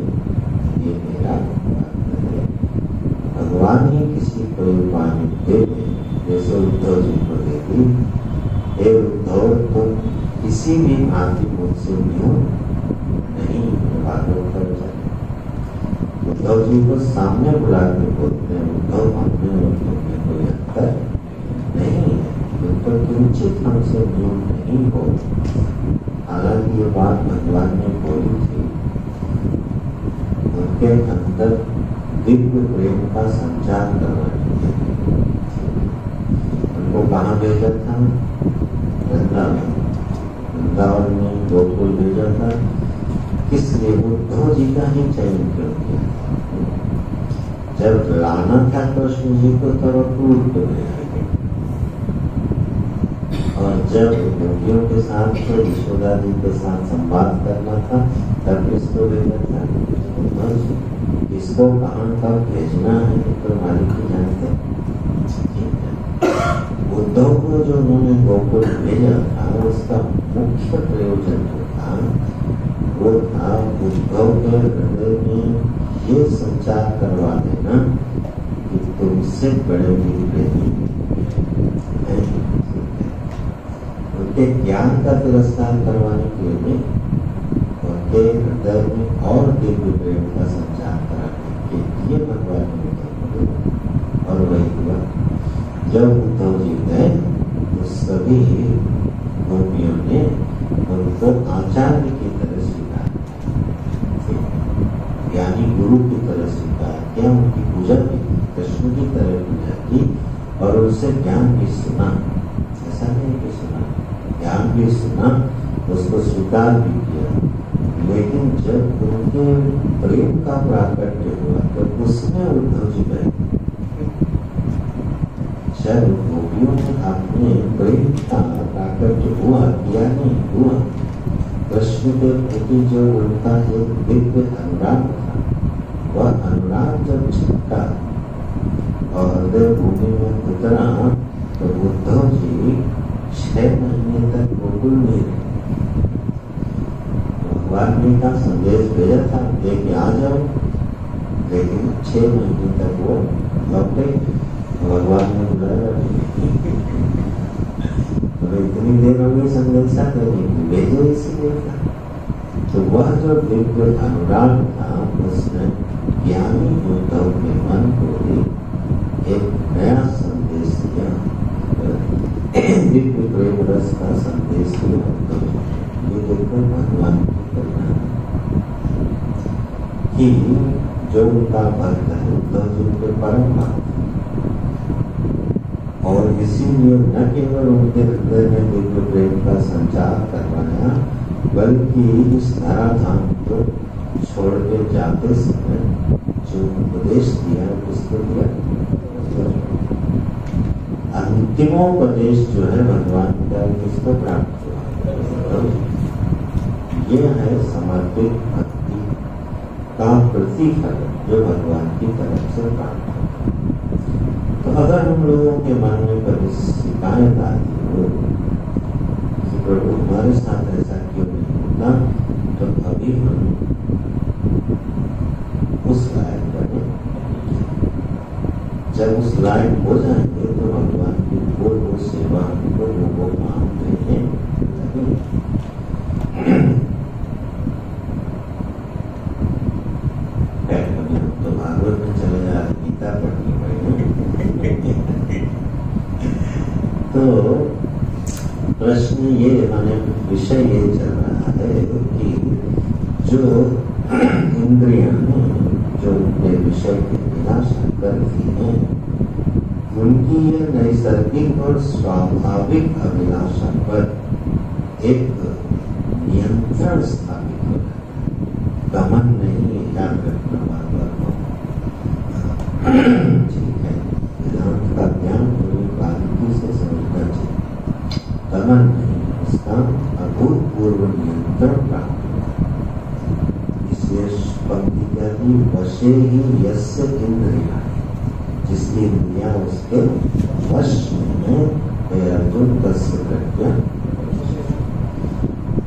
ये मेरा भक्त है। भगवान ही किसी को उपाधि दे दे, जैसे उद्धव जी को दे दी, हे उद्धव तुम किसी भी भांति मुझसे न्यून नहीं, भागवत कर जाए। उद्धव जी को सामने बुला के बोलते हैं, उद्धव अपने में कोई अंतर नहीं है, तो किंचित हमसे न्यून नहीं हो। हालांकि ये बात भगवान ने बोली थी, उनके अंदर दिव्य प्रेम का संचार करवाने के लिए। उनको कहाँ भेजा था, वृंदावन। वृंदावन में गोकुल भेजा था, किस लिए, उद्धव जी का ही चयन क्यों किया। जब लाना था कृष्ण जी को तब क्रूर को गया, और जब गोपियों के साथ तो यशोदा जी के साथ संवाद करना था तब किसको भेजा था, उद्धव जी। किसको कहाँ तक भेजना है तो मालिक ही जानते। उद्धव को जो उन्होंने गोकुल भेजा था, उसका मुख्य प्रयोजन जो था वो था उद्धव के हृदय में ये संचार करवा देना कि तुमसे बड़े भी प्रेमी हैं। उनके ज्ञान का तिरस्कार करवाने के लिए उनके हृदय में और दिव्य प्रेम का संचार कराने के लिए भगवान ने उद्धव, और वही हुआ। जब उद्धव जी गए तो सभी गोपियों ने उनको आचार्य की तरह स्वीकार, यानी गुरु की तरह स्वीकार किया, उनकी पूजा की, कृष्ण की तरह पूजा की, और उनसे ज्ञान भी सुना। ऐसा नहीं कि सुना, ज्ञान भी सुना, उसको स्वीकार भी किया। लेकिन जब उनके प्रेम का प्राकट्य हुआ तो उसमें उद्धव जी गए। जब गोपियों ने अपने प्रेम का प्राकट्य हुआ या नहीं हुआ, कृष्ण के प्रति जो उनका एक दिव्य अनुराग था, वह अनुराग जब छिपका और हृदय भूमि में उतरा तो उद्धव जी 6 महीने तक गोकुल में रहे। भगवान ने का संदेश भेजा था लेके आ जाओ, लेकिन 6 महीने तक वो लौटे। भगवान ने बुलाया, तो इतनी देर हो गई संदेशा देने, भेजो इसलिए था। तो वह जो दिव्य अनुराग था उसने ज्ञानी उद्धव के मन को एक नया संदेश दिया, दिव्य प्रेम रस का संदेश दिया। ये देखकर भगवान की करुणा कि जो उनका भक्त है उद्धव जी के परम भक्त, और इसीलिए न केवल उनके हृदय में दिव्य प्रेम का संचार करवाया, बल्कि इस धराधाम को छोड़ के जाते समय जो उपदेश दिया उसको दिया। अंतिमोपदेश जो है भगवान का किसको प्राप्त हुआ, ये है समर्पित भक्ति का प्रतिफल जो भगवान की तरफ से प्राप्त होता। तो अगर हम लोगों के मन में कभी शिकायत आती हो कि प्रभु हमारे साथ ऐसा क्यों नहीं होता, तो अभी हम उस लायक बने। जब उस लायक हो जाएंगे तो भगवान की वो सेवा हमको वो काम देने लगेंगे। तो भागवत में चले जा रहे, गीता पढ़नी पड़ेगी। तो प्रश्न ये, माने विषय ये चल रहा है कि जो इंद्रियां, जो उनके विषय की विनाशा करती हैं, उनकी यह नैसर्गिक और स्वाभाविक अभिलाषा पर एक नियंत्रण स्थापित हो जाता है। गमन नहीं, याद रखना बार बार। ठीक है, वेदांत का ज्ञान पूरी बारीकी से समझना चाहिए। गमन नहीं, उसका अभूतपूर्व नियंत्रण प्राप्त होता है। इसलिए पंक्ति कहती वशे ही यस्य इंद्रिया, जिसकी इंद्रिया उसके वश में है, अर्जुन तस्य प्रज्ञा।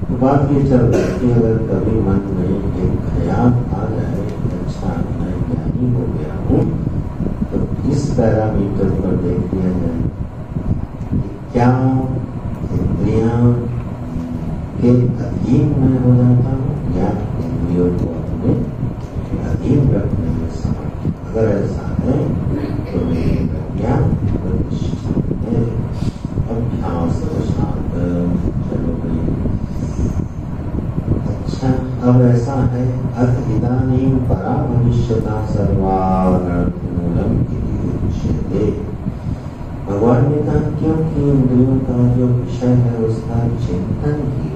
तो बात ये चल रही है कि अगर कभी मन में एक ख्याल आ जाए, अच्छा मैं ज्ञानी हो गया हूँ, तो इस पैरामीटर पर देख लिया जाए कि क्या इंद्रियां के अधीन में हो जाता हूँ या इंद्रियों को अपने अधीन रखने में समर्थ। अगर ऐसा है तो मेरी प्रज्ञा प्रतिष्ठित है। अभ्यास शांत, चलो भाई। अच्छा, अब ऐसा है, अथ इदानीं परा भविष्यता सर्वानर्थ मूलम इति। भगवान ने कहा क्योंकि इंद्रियों का जो विषय है उसका चिंतन ही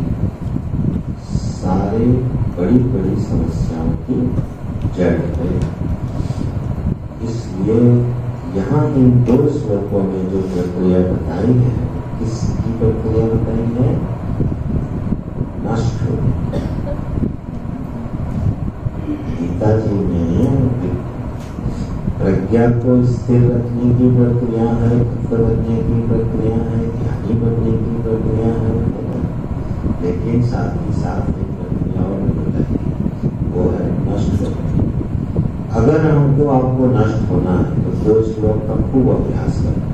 सारे बड़ी बड़ी समस्याओं की जड़ है। इसलिए यहाँ इन दो श्लोकों में जो प्रक्रिया बताई है, किसकी प्रक्रिया बताई है? नष्ट होने। गीता जी में प्रज्ञा को स्थिर रखने की प्रक्रिया है, भक्त बनने की प्रक्रिया है, ज्ञानी बनने की प्रक्रिया है, लेकिन साथ ही साथ एक प्रक्रिया और बताई, वो है नष्ट होने। अगर हमको आपको नष्ट होना है तो दो श्लोक का खूब अभ्यास करना,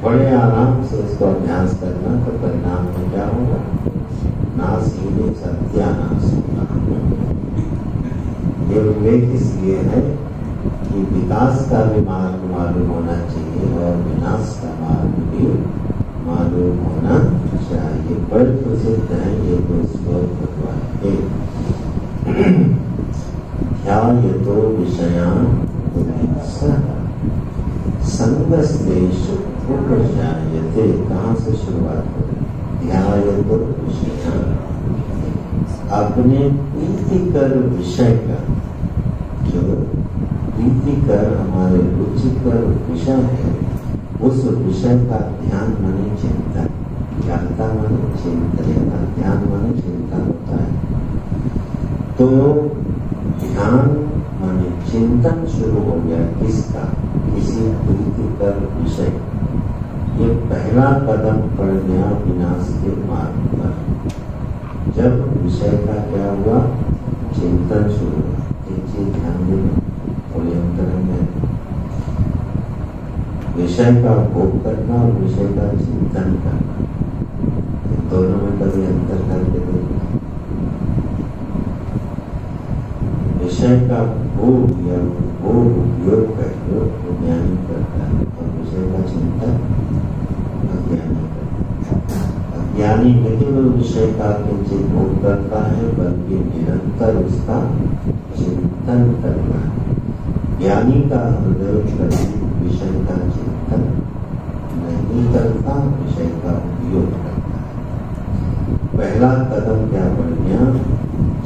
बड़े आराम से इसको अभ्यास करना, तो परिणाम में क्या होगा? नाश ही नहीं, सत्यानाश होगा। ये उल्लेख इसलिए है कि विकास का भी मार्ग मालूम होना चाहिए और विनाश का मार्ग भी मालूम होना चाहिए। बड़े प्रसिद्ध है ये दो श्लोक भगवान के। ध्यायतो विषयान् संगस्तेष उपजायते। कहाँ से शुरुआत हो? ध्यायतो विषयान्, अपने प्रीतिकर विषय का, जो प्रीतिकर हमारे रुचिकर विषय है, उस विषय का ध्यान माने चिंतन, ज्ञानता माने चिंतन, ध्यान माने चिंतन होता है। तो ध्यान माने चिंतन शुरू हो गया किसका? किसी प्रीतिकर विषय। ये पहला कदम पड़ गया विनाश के मार्ग पर। जब विषय का क्या हुआ? चिंतन शुरू हुआ। एक चीज ध्यान देना, थोड़ी अंतर है, विषय का भोग करना और विषय का चिंतन करना, दोनों में कभी अंतर करके देखना। विषय का भोग या भोग उपयोग कर वो ज्ञानी करता है, और विषय का चिंतन अज्ञानी करता है। अज्ञानी न केवल विषय का किंचित भोग करता है, बल्कि निरंतर उसका चिंतन करना है। ज्ञानी का हृदय कभी विषय का चिंतन नहीं करता, विषय का उपयोग करता है। पहला कदम क्या बढ़ गया?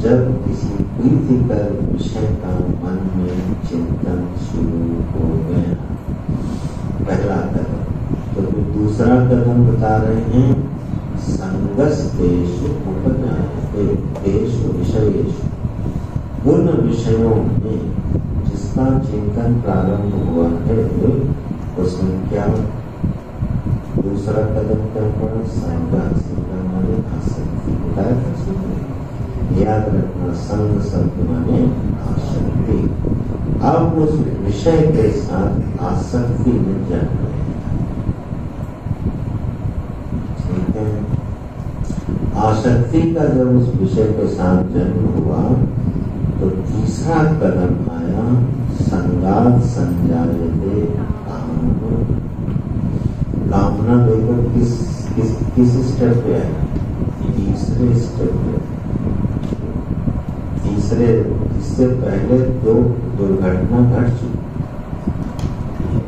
जब किसी प्रीतिकर विषय का मन में चिंतन शुरू हो गया, पहला कदम। तो फिर दूसरा कदम बता रहे हैं, संगस्तेषु उपजायते तेषु विषयेषु। उन विषयों में जिसका चिंतन प्रारंभ हुआ है, उसमें क्या दूसरा कदम क्या पड़ा? संग। माने आसक्ति। याद रखना, संग शब्द माने आसक्ति। अब उस विषय के साथ आसक्ति में जन्म लेगा। ठीक है, आसक्ति का जब उस विषय के साथ जन्म हुआ तो तीसरा कदम आया, संगात संजायते कामना। कामना देखो किस स्टेप पे आया? तीसरे स्टेप पे। इससे पहले 2 दुर्घटना घट चुकी।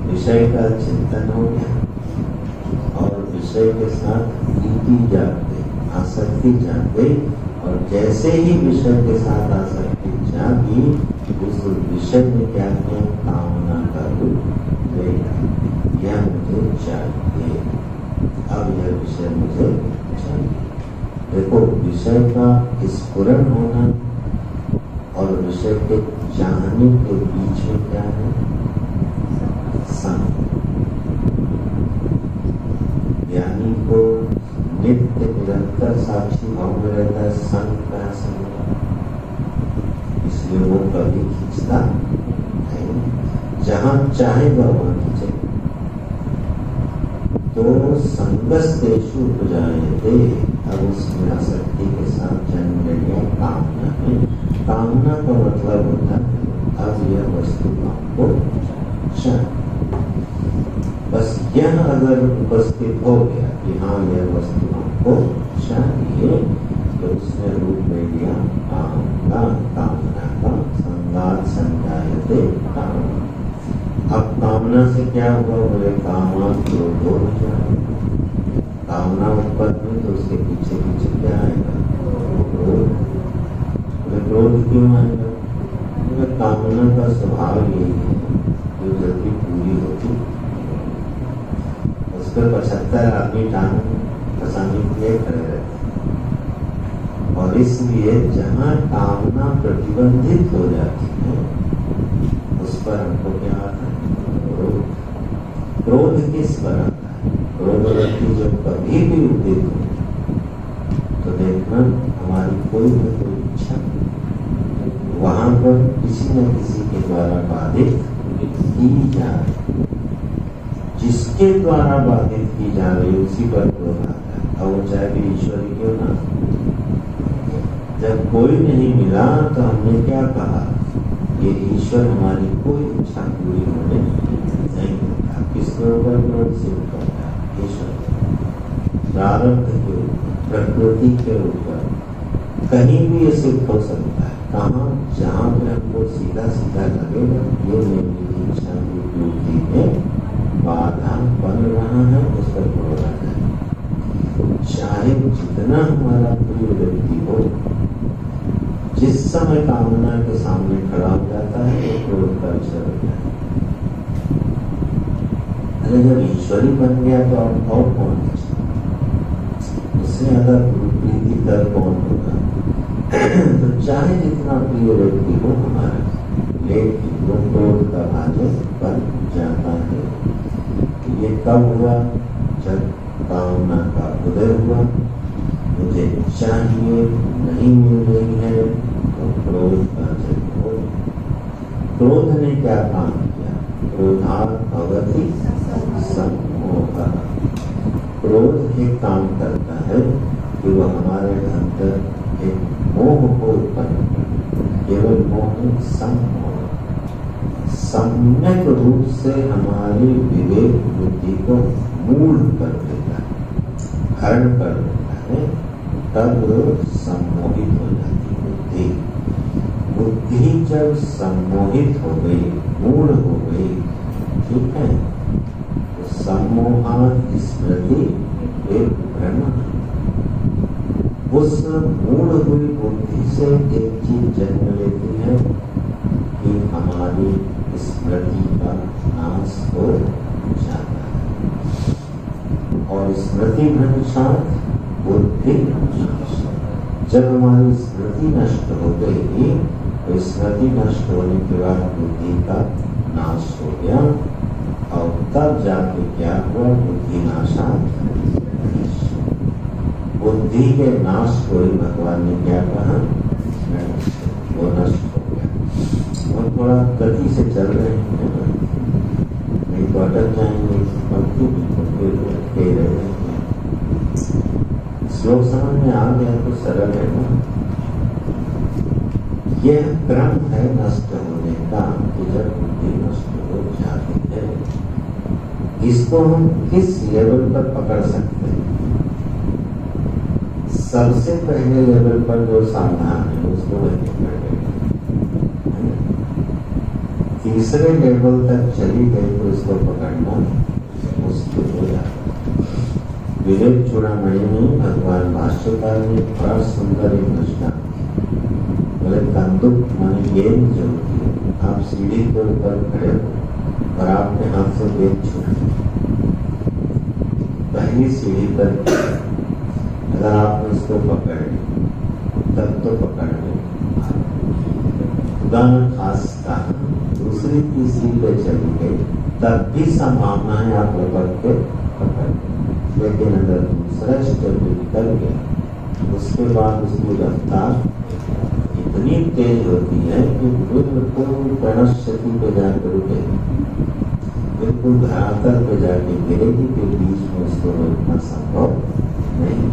विषय का चिंतन हो गया और विषय के साथ प्रीति जाग गई, आसक्ति जाग गई, और जैसे ही विषय के साथ आसक्ति जागी उस विषय में क्या है, कामना का रूप ले यह मुझे चाहिए, अब यह विषय मुझे चाहिए। देखो, विषय का स्फुरण होना और विषय के चाहने के बीच में क्या है, संग। ज्ञानी को नित्य निरंतर साक्षी भाव में रहता है, संग का संग, इसलिए वो कभी खींचता नहीं, जहां चाहेगा वहां खींचे। तो संगस्तेषु उपजायते, अब उसमें आसक्ति के साथ जन्म ले लिया कामना है। कामना का मतलब होता है अब यह वस्तु हमको चाहिए। बस यह अगर उपस्थित हो गया कि हाँ यह वस्तु हमको चाहिए, तो उसने रूप ले लिया कामना, कामना का संगात संजायते कामना। अब कामना से क्या हुआ, बोले कामा क्रोधो हो जाए। कामना उत्पन्न हुई तो उसके पीछे पीछे क्या आएगा, क्रोध। क्रोध क्यों आएगा, कामना का स्वभाव यही है, जो जल्दी पूरी होती उस पर 75 आदमी टांग फंसाने के लिए खड़े रहते, और इसलिए जहाँ कामना प्रतिबंधित हो जाती है उस पर हमको क्या आता है, क्रोध। क्रोध किस पर आता है, क्रोध व्यक्ति जब कभी भी उदित हो तो देखना हमारी कोई न कोई इच्छा वहां पर किसी न किसी के द्वारा बाधित की जा रही, जिसके द्वारा बाधित की जा रही उसी पर क्रोध आता है, और वो चाहे भी ईश्वरी क्यों ना। जब कोई नहीं मिला तो हमने क्या कहा, ये ईश्वर हमारी कोई इच्छा पूरी होने नहीं देता। किसके ऊपर क्रोध से उठता है, ईश्वर। प्रारब्ध के ऊपर, प्रकृति के ऊपर, कहीं भी ये सिद्ध हो सकता है। कहाँ, जहाँ पे हमको सीधा सीधा लगेगा ये मेरी इच्छा की पूर्ति में बाधा बन रहा है, उस पर क्रोध आता है। चाहे जितना हमारा प्रिय व्यक्ति हो, जिस समय कामना के सामने खड़ा हो जाता है तो क्रोध का विषय होता है। अरे जब ईश्वरी बन गया तो और कौन है, उससे ज्यादा प्रीति कर कौन होगा। तो चाहे जितना प्रिय व्यक्ति हो हमारा, लेकिन वो क्रोध का भाजन बन जाता है। ये कब हुआ, जब कामना का उदय हुआ, मुझे चाहिए नहीं मिल रही है तो क्रोध का जन्म हो। क्रोध ने क्या काम किया, क्रोधात् भवति सम्मोहः। क्रोध एक काम करता है कि वह हमारे अंदर एक मोह को उत्पन्न करता, केवल मोह सम्मोह, सम्यक रूप से हमारी विवेक बुद्धि को मूढ़ कर देता है, हरण कर देता है, तब सम्मोहित हो जाती बुद्धि। बुद्धि जब सम्मोहित हो गई, मूढ़ हो गई, ठीक है, तो सम्मोहात् स्मृति एक भ्रम। उस मूढ़ हुई बुद्धि से एक चीज जन्म लेती है कि हमारी स्मृति का नाश हो जाता है, और स्मृति भ्रंशात् बुद्धि नाश। जब हमारी स्मृति नष्ट हो गई तो स्मृति नष्ट होने के बाद बुद्धि का नाश हो गया, और तब जाके क्या हुआ, बुद्धि नाशात्। बुद्धि के नाश को ही भगवान ने क्या कहा, वो नष्ट हो गया। और थोड़ा गति से चल रहे हैं, नहीं तो अटक जाएंगे, अटके रहे हैं। श्लोक समझ में आ गया तो सरल है ना। यह क्रम है नष्ट होने का, कि जब बुद्धि नष्ट हो जाती है। इसको हम किस लेवल पर पकड़ सकते हैं, सबसे पहले लेवल पर जो सावधान है उसको वही पकड़ लेंगे। तीसरे लेवल तक चली गई तो इसको पकड़ना मुश्किल हो जाता। विवेक चूड़ामणि में भगवान भाष्यकार ने बड़ा सुंदर एक रचना बोले, कंदुक माने गेंद जो होती है, आप सीढ़ी के ऊपर खड़े हो और आपने हाथ से गेंद छूट पहली सीढ़ी पर, अगर आपने इसको पकड़ तब तो पकड़ में खुदा ने खास कहा दूसरी तीसरी पे चली गई तब भी संभावना है आप लपक के पकड़, लेकिन अगर दूसरा स्टेप निकल गया उसके बाद उसकी रफ्तार इतनी तेज होती है कि बिल्कुल प्रणश्यति पे जाकर रुकेगी, बिल्कुल धरातल पे जाके गिरेगी के बीच में उसको रोकना संभव नहीं।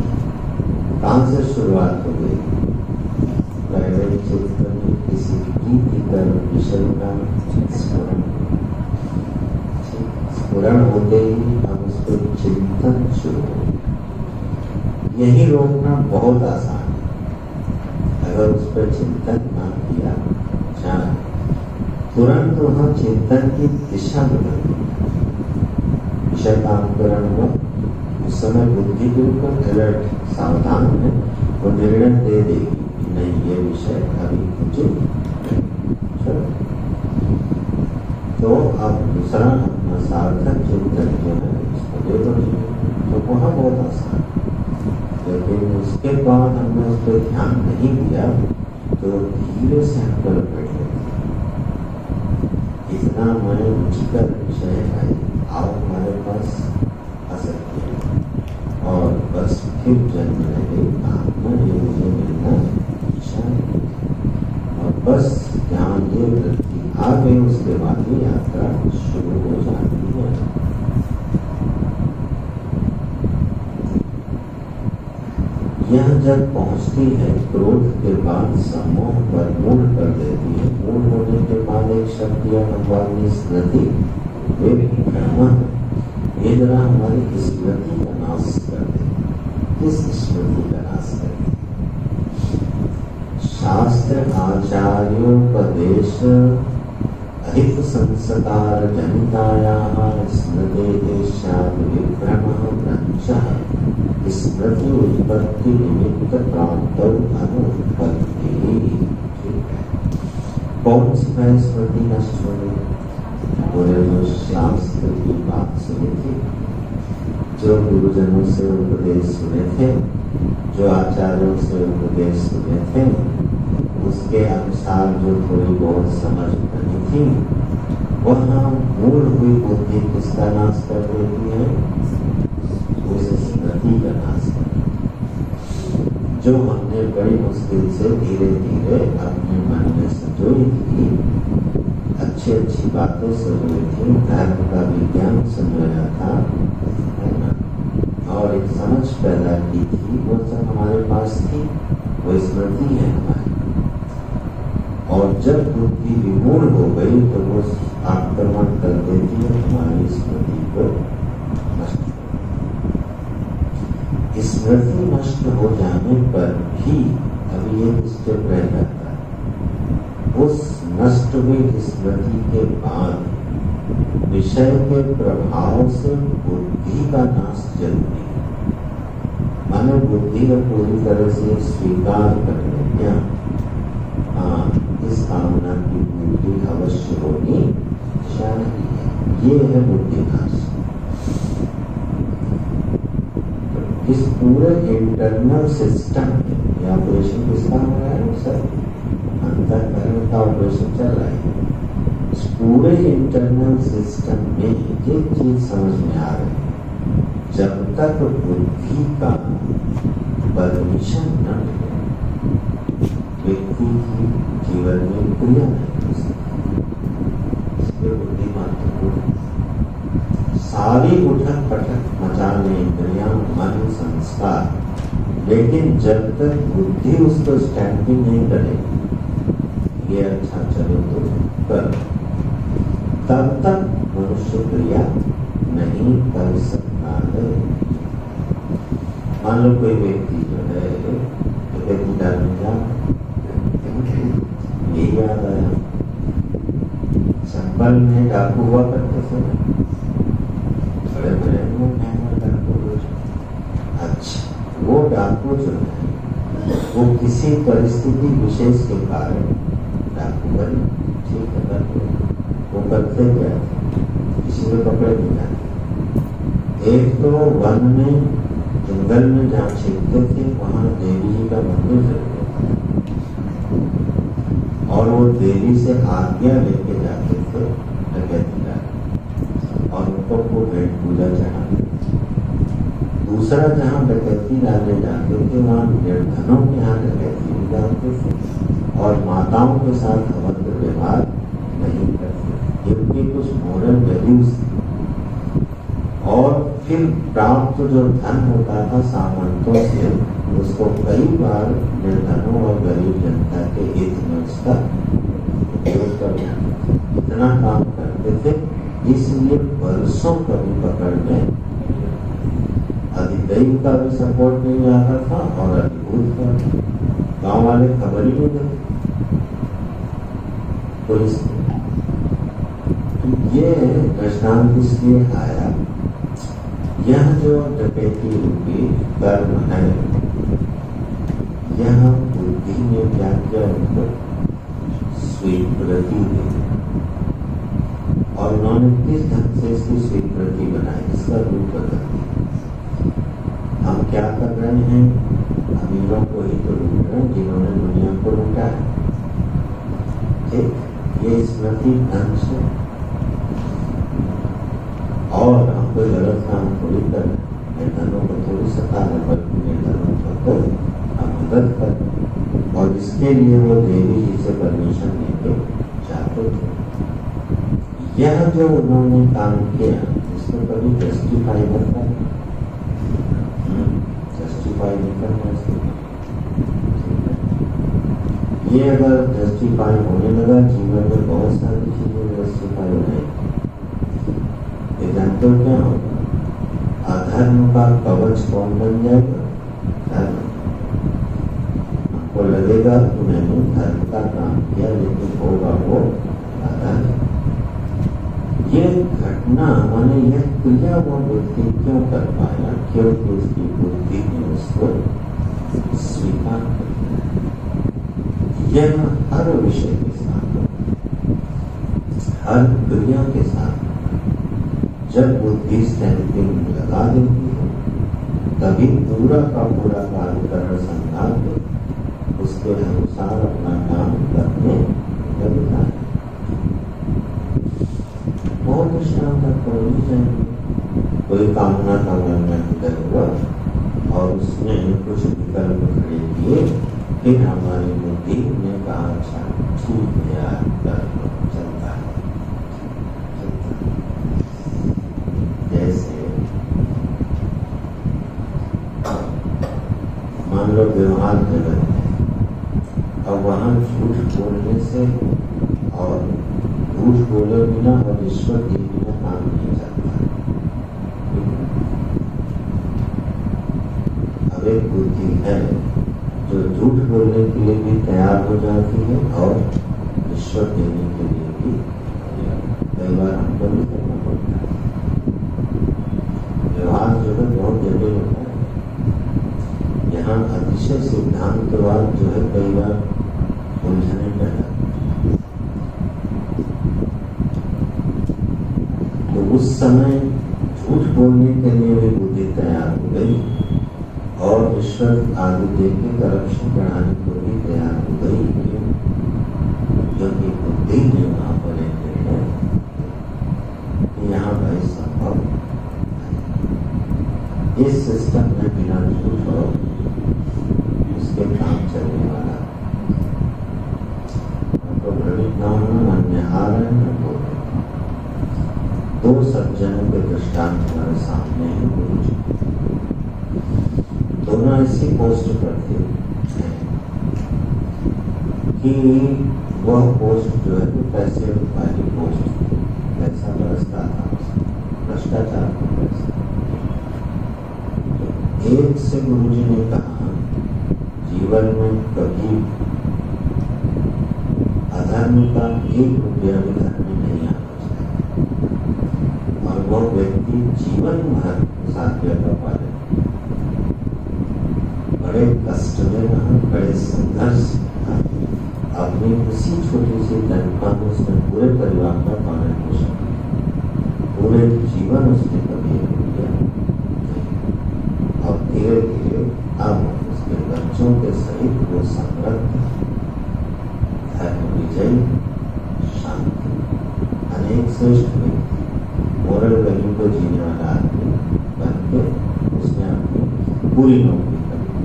कहाँ से शुरुआत हो गई? पहले चित्र में किसी प्रीतिकर विषय का स्मरण होते ही अब उस पर चिंतन शुरू हो। यही रोकना बहुत आसान है। अगर उस पर चिंतन ना किया जाए तुरंत वह चिंतन की दिशा बदल विषय का अंतरण हुआ, उस समय बुद्धि के ऊपर अलर्ट सावधान है और निर्णय दे देगी कि नहीं ये विषय अभी उचित चलो। तो अब दूसरा अपना सार्थक चिंतन जो है उसको दे दो, तो वह बहुत आसान। लेकिन उसके बाद हमने उस पर ध्यान नहीं दिया तो धीरे से हम पर बैठ लेते इतना मैंने रुचिकर विषय है, आओ हमारे पास आ सकते हैं और बस फिर जन्म रहे आत्मा ये मुझे मिलना इच्छा और बस जहाँ ये वृत्ति आ गई उसके बाद ही यात्रा शुरू हो जाती है। यह जब पहुंचती है क्रोध के बाद सम्मोह पर मूढ़ कर देती है। मूढ़ होने के बाद एक शब्द या भगवान की स्मृति वे भी ब्रह्म ये जरा हमारी स्मृति का नाश कर दे। किस स्मृति का नाश कर दे? शास्त्र आचार्योपदेश अहित संस्कार जनिताया स्मृति देशाद विभ्रम भ्रंशः स्मृति उत्पत्ति निमित्त प्राप्त अनुत्पत्ति। कौन सी है स्मृति नष्ट हो गई? बोले जो शास्त्र की बात सुनी थी, जो गुरुजनों से उपदेश सुने थे, जो आचार्यों से उपदेश सुने थे, उसके अनुसार जो थोड़ी बहुत समझ बनी थी, वहाँ मूल हुई बुद्धि किसका नाश कर देती है? उस स्मृति का नाश कर। जो हमने बड़ी मुश्किल से धीरे धीरे अपने मन में संजोई थी, अच्छी अच्छी बातें संजोई थी, धर्म का विज्ञान संजोया था, है ना, और एक समझ पैदा की थी, वो सब हमारे पास थी, वो स्मृति है हमारी। और जब बुद्धि विमूढ़ हो गई तो वो आक्रमण कर देती है हमारी स्मृति को नष्ट। स्मृति नष्ट हो जाने पर भी अभी एक स्टेप रह जाता है। उस नष्ट हुई स्मृति के बाद विषय के प्रभाव से बुद्धि का नाश जरूरी है। मानो बुद्धि को पूरी तरह से स्वीकार कर ले, क्या हाँ इस कामना की पूर्ति अवश्य होनी चाहिए, ये है बुद्धि नाश। इस पूरे इंटरनल सिस्टम में ऑपरेशन किसका हो रहा है? सर अंतःकरण का ऑपरेशन चल रहा है। इस पूरे इंटरनल सिस्टम में ये चीज समझ में आ रही है, जब तक बुद्धि का परमिशन न मिले व्यक्ति की जीवन में क्रिया नहीं हो सकती। इसलिए बुद्धि महत्वपूर्ण। सारी उठक पटक मचाने इंद्रियां मन संस्कार, लेकिन जब तक बुद्धि उसको स्टैंपिंग नहीं करेगी ये अच्छा चलो तो कर, तब तक मनुष्य क्रिया नहीं कर सकता है। मान लो कोई व्यक्ति जो है व्यक्ति डालने जा, यही याद आया जंगल में डाकू हुआ करते थे, बड़े बड़े डाकू। अच्छा, वो डाकू जो है वो किसी परिस्थिति विशेष के कारण डाकू बने, ठीक है, करते वो करते क्या थे, किसी को पकड़े नहीं जाते। एक तो वन में जंगल में जहाँ छिपते थे वहां देवी जी का मंदिर जरूर था, और वो देवी से आज्ञा लेके जाते थे डकैती डालने, और उनको को भेंट पूजा चढ़ाते। दूसरा, जहाँ डकैती डालने जाते थे वहाँ निर्धनों के यहाँ डकैती भी डालते थे, और माताओं के साथ अभद्र व्यवहार नहीं करते, इनकी कुछ मोरल वैल्यूज थी। और फिर प्राप्त जो धन होता था सामंतों से, उसको कई बार निर्धनों और गरीब जनता के हित में उसका उपयोग कर इतना काम करते थे। इसलिए वर्षों कभी पकड़ने अधिदैव का भी सपोर्ट नहीं आता था और अधिभूत का, गांव वाले खबर ही नहीं देते पुलिस। तो ये दृष्टांत इसलिए आया, यह जो डकैती रूपी कर्म है, यह बुद्धि ने क्या किया, उनको स्वीकृति दी, और उन्होंने किस ढंग से इसकी स्वीकृति बनाई, इसका रूप बदल दिया। हम क्या कर रहे हैं, अमीरों को ही तो लूट रहे हैं जिन्होंने दुनिया को लूटा है, ठीक, ये स्मृति ढंग से। और हम कोई गलत काम थोड़ी कर, निर्धनों को थोड़ी सता है, बल्कि निर्धनों को हम मदद कर, और इसके लिए वो देवी जी से परमिशन लेके जाते थे। यह जो उन्होंने काम किया, इसको कभी जस्टिफाई करता है, जस्टिफाई नहीं करना इसको। ये अगर जस्टिफाई होने लगा, जीवन में बहुत सारी चीजें जस्टिफाई हो जाएगी। जानते हो क्या होगा, अधर्म का कवच कौन बन जाएगा, धर्म। आपको लगेगा कि मैंने धर्म का काम किया, लेकिन होगा वो अधर्म। ये घटना माने यह क्रिया वो व्यक्ति क्यों कर पाया, क्योंकि उसकी बुद्धि ने उसको स्वीकार कर लिया। यह हर विषय के साथ, हर क्रिया के साथ जब बुद्धि स्टैंपिंग लगा देती है, तभी पूरा का पूरा कार्यकरण संभाल के उसके अनुसार अपना काम करने लगता है। बहुत दृष्टांत करनी चाहिए। कोई कामना का मन में उदय हुआ और उसने कुछ विकल्प खड़े किए, फिर हमारी बुद्धि ने कहा अच्छा ठीक है यार, चलता है। जैसे मान लो व्यवहार जगत है, अब वहां झूठ बोलने से और झूठ बोले बिना और रिश्वत दिए बिना काम नहीं चलता। अब एक बुद्धि है जो झूठ बोलने के लिए भी तैयार हो जाती है और रिश्वत देने के लिए भी कई बार हमको भी करना पड़ता है। व्यवहार जगत बहुत जटिल होता है। यहाँ अतिशय सिद्धांतवाद जो है कई बार उलझने पैदा, तो उस समय झूठ बोलने के लिए भी बुद्धि तैयार हो गई और रिश्वत आदि देके करप्शन बढ़ाने को भी तैयार हो गई, क्योंकि बुद्धि ने वहां पर यहाँ भाई संभव इस सिस्टम में बिना झूठ और उसके काम चलने वाला तो भ्रमित न होना, अन्यहार है न बोले। दो सज्जनों के दृष्टांत हमारे सामने है, गुरु जी दोनों ऐसी पोस्ट पर थे कि वह पोस्ट जो है वो पैसे वाली पोस्ट थी, पैसा बरसता था, भ्रष्टाचार का पैसा। तो एक से गुरु जी ने कहा जीवन में कभी अधर्म का 1 रुपया भी घर में नहीं आना वो व्यक्ति जीवन भर उस आज्ञा का पालन, बड़े कष्ट में रहा, बड़े संघर्ष था, अपनी उसी छोटी सी तनख्वाह में उसने पूरे परिवार का पालन पोषण किया, पूरे जीवन उसने कभी किया। और धीरे धीरे अब उसके बच्चों के सहित वो समृद्ध, धर्म विजयी, शांति, अनेक श्रेष्ठ व्यक्ति, मोरल वैल्यू को जीने वाला आदमी बन के उसने अपनी पूरी नौकरी कर दी।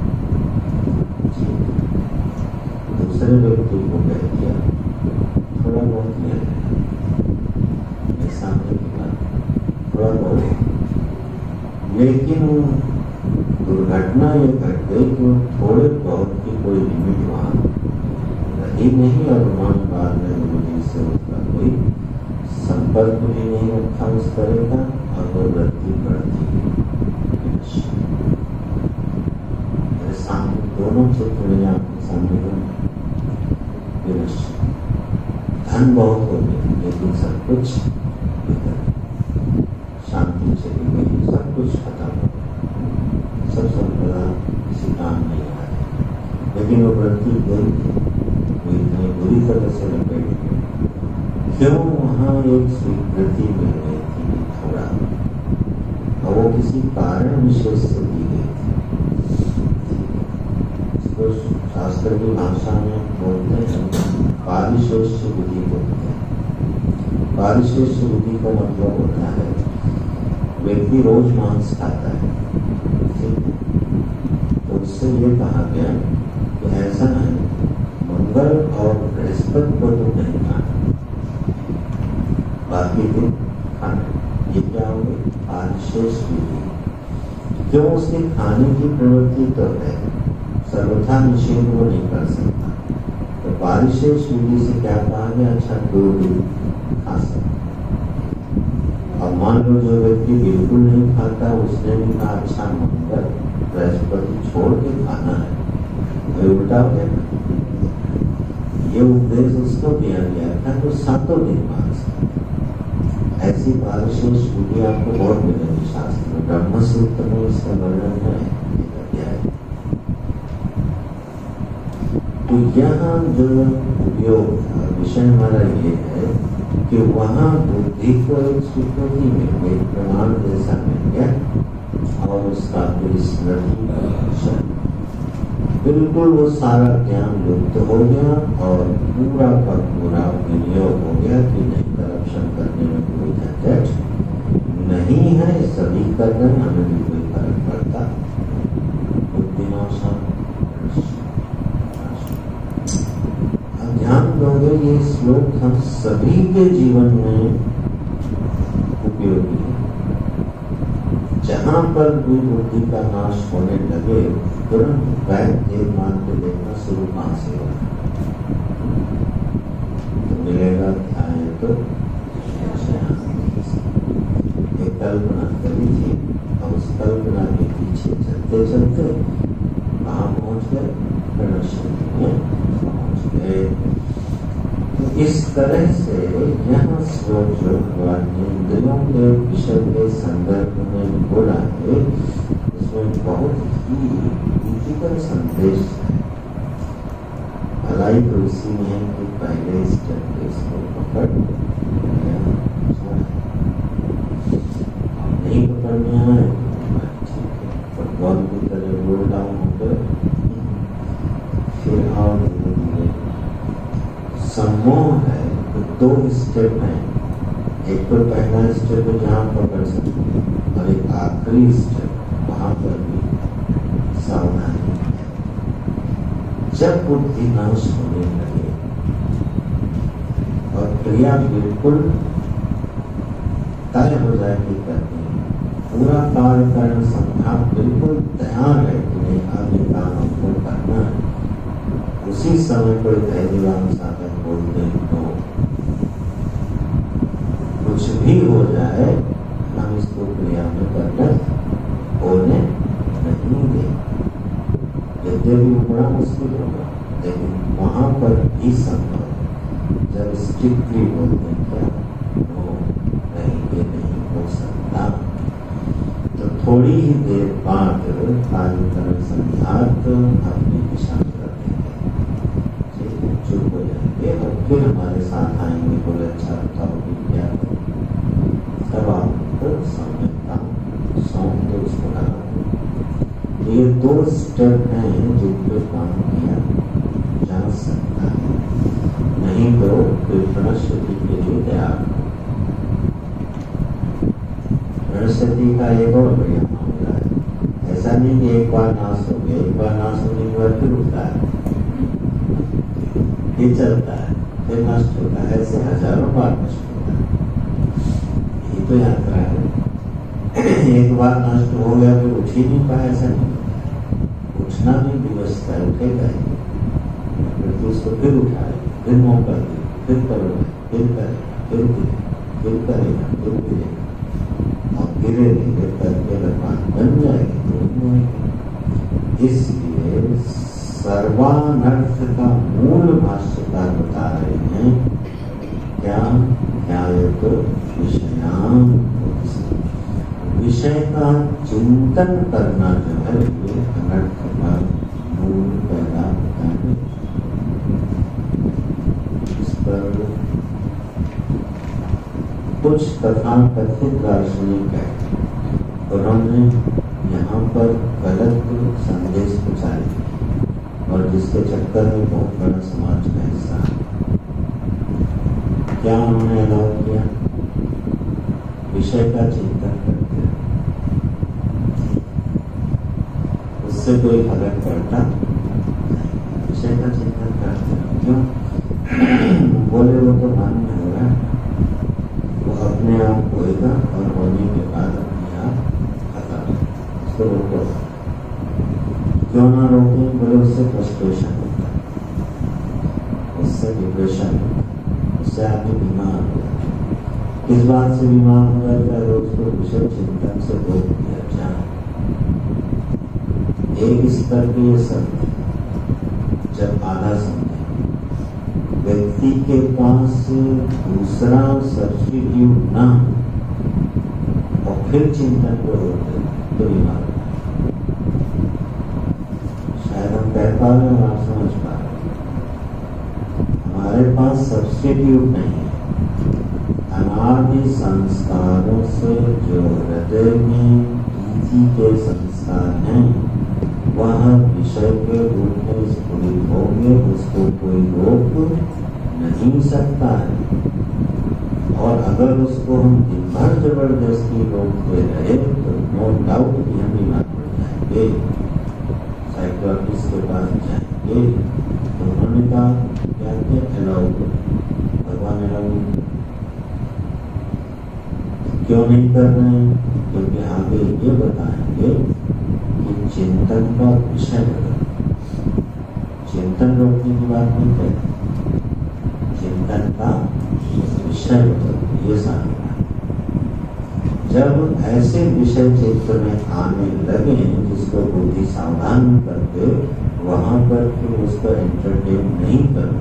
दूसरे व्यक्ति को कह दिया थोड़ा बहुत ले सामने की बात थोड़ा बहुत, लेकिन दुर्घटना ये घट गई कि थोड़े बहुत की कोई लिमिट वहां रही नहीं। और बाद में गुरु जी से उसका कोई संपर्क भी नहीं रखा उस तरह का, और वो वृद्धि बढ़ती मेरे सामने दोनों चित्र में आपके सामने धन बहुत हो गया, लेकिन सब कुछ शांति चली गई, सब कुछ खत्म हो गया, सब संपदा किसी काम नहीं आ रही, लेकिन वो वृद्धि गई, वो इतनी बुरी तरह से लपेट गई। क्यों? वहाँ एक स्वीकृति मिल गई थी थोड़ा, और वो किसी कारण विशेष से दी गई थी। इसको शास्त्र की भाषा में बोलते हैं पारिशेष्य विधि बोलते हैं। पारिशेष्य विधि का मतलब होता है व्यक्ति रोज मांस खाता है, तो उससे ये कहा गया कि ऐसा नहीं, मंगल और बृहस्पति को तो नहीं खाना, बाकी दिन खाना। ये क्या हो गई? पारिशेष विधि। क्यों? उसके खाने की प्रवृत्ति तो है, सर्वथा निषेध वो नहीं कर सकता। तो पारिशेष विधि से क्या कहा गया? अच्छा 2 दिन खा सकता। अब मान लो जो व्यक्ति बिल्कुल नहीं खाता, उसने भी कहा अच्छा मंगल बृहस्पति छोड़ के खाना है, तो उल्टा हो गया। ये उपदेश उसको दिया गया था तो 7 दिन मांस। ऐसी पारिशेष विधि आपको बहुत मिलेगी शास्त्र में, ब्रह्म सूत्र में इसका वर्णन है अध्याय। तो यहाँ जो उपयोग विषय हमारा ये है कि वहाँ बुद्धि को एक स्वीकृति मिल गई, प्रमाण जैसा मिल गया, और उसका पूरी स्मृति बिल्कुल वो सारा ज्ञान लुप्त हो गया, और पूरा का पूरा विनियोग हो गया कि नहीं, करप्शन करने में कोई झंझट नहीं है, सभी कर रहे हैं, हमें भी कोई फर्क पड़ता। ध्यान दोगे ये श्लोक हम सभी के जीवन में उपयोगी है। जहां पर भी बुद्धि का नाश होने लगे, तुरंत बैठ के मान के देखना शुरू कहां से हो तो मिलेगा ध्यान। तो एक कल्पना करी थी, और उस कल्पना के पीछे चलते चलते कहाँ पहुंच गए? पहुंच गए। तो इस तरह से यहाँ श्लोक जो भगवान ने इंद्रियों के विषय के संदर्भ में बोला है, उसमें बहुत ही नीतिगत संदेश है। भलाई तो इसी में है कि पहले स्टेप पे इसको पकड़ नहीं पकड़ने आए, ठीक है, फुटबॉल की तरह रोल डाउन होकर फिर और धीरे धीरे सम्मोह है। तो 2 स्टेप हैं, एक तो पहला स्टेप है जहाँ पकड़ सकते हैं, और एक आखिरी स्टेप वहां पर भी सावधानी है। जब बुद्धि नाश होने लगे और क्रिया बिल्कुल तय हो जाएगी करनी, पूरा कार्य कारण संभाव बिल्कुल तैयार है कि नहीं अब ये काम हमको करना है, उसी समय कोई धैर्यवान साधक बोलते हैं तो कुछ भी हो जाए हम इसको क्रिया में परिणत होने नहीं देंगे। यद्यपि बड़ा मुश्किल होगा, लेकिन वहां पर भी संभव है। जब स्ट्रिक्टली बोलते हैं क्या नहीं, ये नहीं हो सकता। थोड़ी ही देर बाद कार्यक्रम संध्यात अपनी दिशा में रखेंगे, चुप हो जाएंगे और फिर हमारे साथ आएंगे, बोले अच्छा बताओ कि क्या तब आप संयमता सौंप दो उसको लगा। ये 2 स्टेप हैं जिन पे काम किया जा सकता है, नहीं तो फिर प्रणश्यति के लिए तैयार। प्रणश्यति का एक और बढ़िया मामला है, ऐसा नहीं कि एक बार नाश हो गया, एक बार नाश होने के बाद फिर उठता है, ये चलता है, फिर नष्ट होता है, ऐसे हजारों बार नष्ट होता है। ये तो यात्रा है, एक बार नष्ट हो गया फिर उठ ही नहीं पाया, ऐसा नहीं। उठना भी व्यवस्था है, उठेगा ही, फिर तो उसको फिर उठाए, फिर मौका दे, फिर करोगे, फिर करेगा, फिर गिरेगा, फिर करेगा, फिर गिरेगा, और गिरे गिरे करके भगवान बन जाएगी। इसलिए सर्वानर्थ का मूल भाष्यकार बता रहे हैं क्या ध्यायत विषयान, विषय का चिंतन करना जो है ये अनर्थ का मूल पैदा होता है। इस पर कुछ तथाकथित दार्शनिक है, उन्होंने यहाँ पर गलत संदेश पहुँचाए और जिसके चक्कर में बहुत बड़ा समाज का हिस्सा है। क्या उन्होंने अलाउ किया? विषय का चिंतन करते हैं, उससे कोई फर्क पड़ता नहीं, विषय का चिंतन करते हैं। क्यों? बोले वो तो मान्य हो रहा है, वो अपने आप होएगा और होने के बाद अपने आप खत्म, उसको रोको। क्यों ना रोके? बोले उससे फ्रस्ट्रेशन होता है, उससे डिप्रेशन होता है, उससे आदमी बीमार हो जाता है। किस बात से बीमार हो जाता है? उसको विषय चिंतन से रोक दिया जाए। एक स्तर पे ये सब जब आधा समझे, व्यक्ति के पास दूसरा सब्स्टिट्यूट ना और फिर चिंतन को रोक दे तो बीमार हो जाए। शायद हम कह पा रहे हैं, आप समझ पा रहे हैं, हमारे पास सब्स्टिट्यूट नहीं है। अनादि संस्कारों से जो हृदय में प्रीति के संस्कार हैं वह विषय के रूप में स्फुरित होंगे, उसको कोई रोक नहीं सकता है। और अगर उसको हम दिन भर जबरदस्ती रोकते रहे तो नो डाउट कि हम बीमार पड़ जाएंगे, साइकोलॉजिस्ट के पास जाएंगे। तो उन्होंने कहा क्या क्या अलाउ करो, भगवान अलाउ क्यों नहीं कर रहे हैं? क्योंकि आगे ये बताएंगे कि चिंतन का विषय बदल, चिंतन रोकने की बात नहीं कहते, चिंतन का विषय बदल, ये सामने। जब ऐसे विषय चित्र में आने लगे जिसको बुद्धि सावधान करके वहां पर फिर उसको एंटरटेन नहीं करो,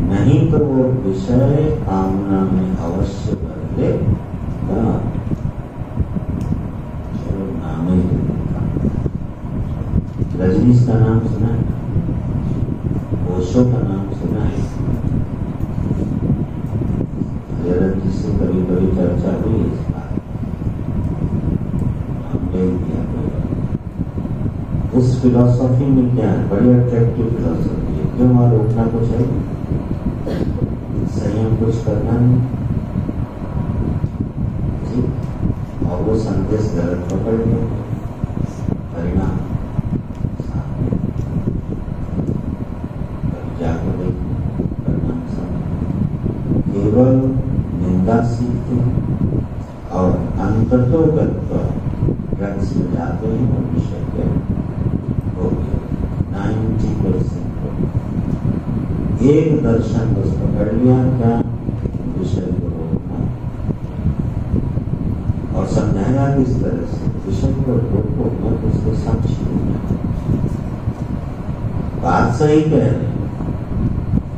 नहीं तो वो विषय कामना में अवश्य बदले। चलो नाम ही रजनीश का नाम सुना है, ओशो का नाम सुना है, जरद जी से कभी कभी चर्चा हुई इस बात, हमने दिया उस फिलॉसफी में क्या है, बड़ी अट्रैक्टिव फिलॉसफी है। क्यों वहां रोकना कुछ है, संयम कुछ करना नहीं, और वो संदेश गलत पकड़ गए, परिणाम जाकर परिणाम केवल निंदा सीखते और अंततोगत ड्रग्स में जाते हैं और विषय के हो गया 90%। एक दर्शन बस पकड़ लिया, क्या विषय को रोकना, और समझाया किस तरह से विषय को रोको मत, उसको साक्षी होना। बात सही कह रहे हैं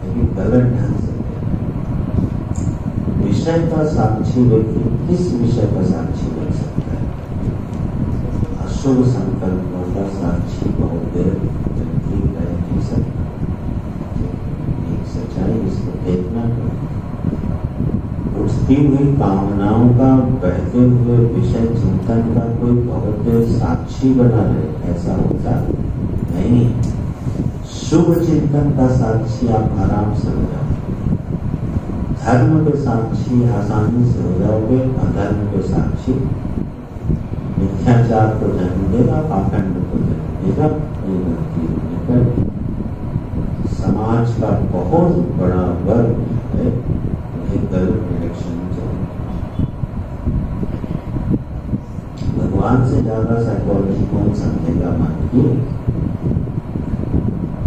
लेकिन गलत ढंग से कह रहे हैं। विषय का साक्षी व्यक्ति किस विषय का साक्षी बन सकता है? शुभ संकल्पों का साक्षी बहुत देर ठीक रह नहीं सकता। एक सच्चाई इसको देखना पड़ेगा। उठती हुई कामनाओं का बहते हुए विषय चिंतन का कोई बहुत देर साक्षी बना रहे, ऐसा होता नहीं। शुभ चिंतन का साक्षी आप आराम से हो जाओगे, धर्म के साक्षी आसानी से हो जाओगे, अधर्म के साक्षी मिथ्याचार को जन्म देगा, पाखंड को जन्म देगा। ये गलती निकल समाज का बहुत बड़ा वर्ग है, गलत डायरेक्शन में। भगवान से ज्यादा साइकोलॉजी कौन समझेगा? मान की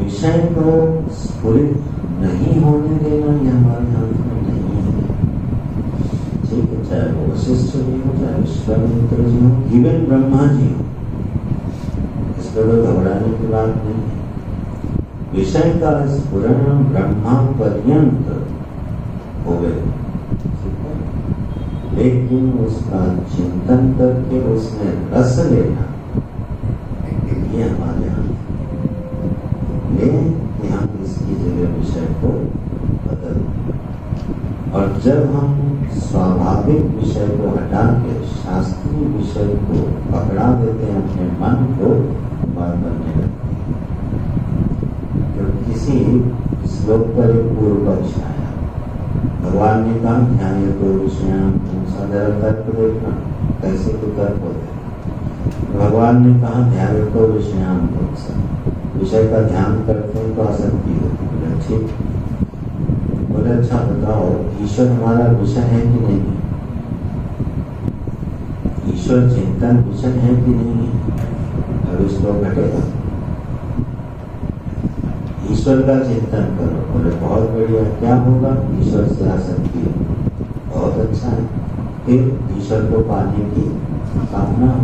विषय को स्फुरित नहीं होने देना, ये हमारे हाथ में नहीं है। ठीक है, चाहे वो वशिष्ठ जी हो, चाहे विश्वामित्र जी हो, इवन ब्रह्मा जी हो, इसको तो घबराने की बात नहीं है। विषय का स्फुरण ब्रह्मा पर्यंत हो गए, लेकिन उसका चिंतन करके उसमें रस लेना, ये हमारे हाथ ले कि हम इसकी जगह विषय को बदल। और जब हम स्वाभाविक विषय को हटा के शास्त्रीय विषय को पकड़ा देते हैं, अपने मन को बार करने लगते हैं। तो किसी श्लोक पर एक पूर्व पक्ष आया, भगवान ने कहा ध्यान को विषयां साधारण तर्क देखना, कैसे तो तर्क होते। भगवान ने कहा ध्यान को विषयां, विषय का ध्यान करते हैं तो आसक्ति होती। बोले ठीक। बोले अच्छा बताओ, ईश्वर हमारा विषय है कि नहीं है? ईश्वर चिंतन विषय है कि नहीं है? अब इसको घटेगा। ईश्वर का चिंतन करो। बोले बहुत बढ़िया, क्या होगा? ईश्वर से आसक्ति होगी, बहुत अच्छा है। फिर ईश्वर को पाने की कामना हो,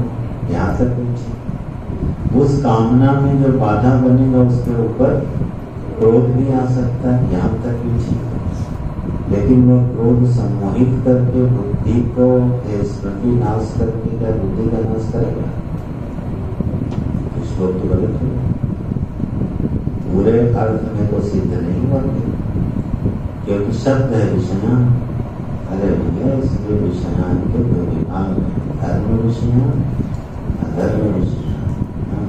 यहाँ तक पहुंचे। उस कामना में जो बाधा बनेगा उसके ऊपर क्रोध भी आ सकता है, यहाँ तक भी ठीक है। लेकिन वो क्रोध सम्मोहित करके बुद्धि को स्मृति नाश करके क्या बुद्धि का नाश करेगा? श्लोक तो गलत है, पूरे अर्थ में तो सिद्ध नहीं बनते, क्योंकि शब्द है विषयान। अरे भैया, इसलिए विषयान के दो विभाग है, धर्म विषयान, अधर्म विषयान।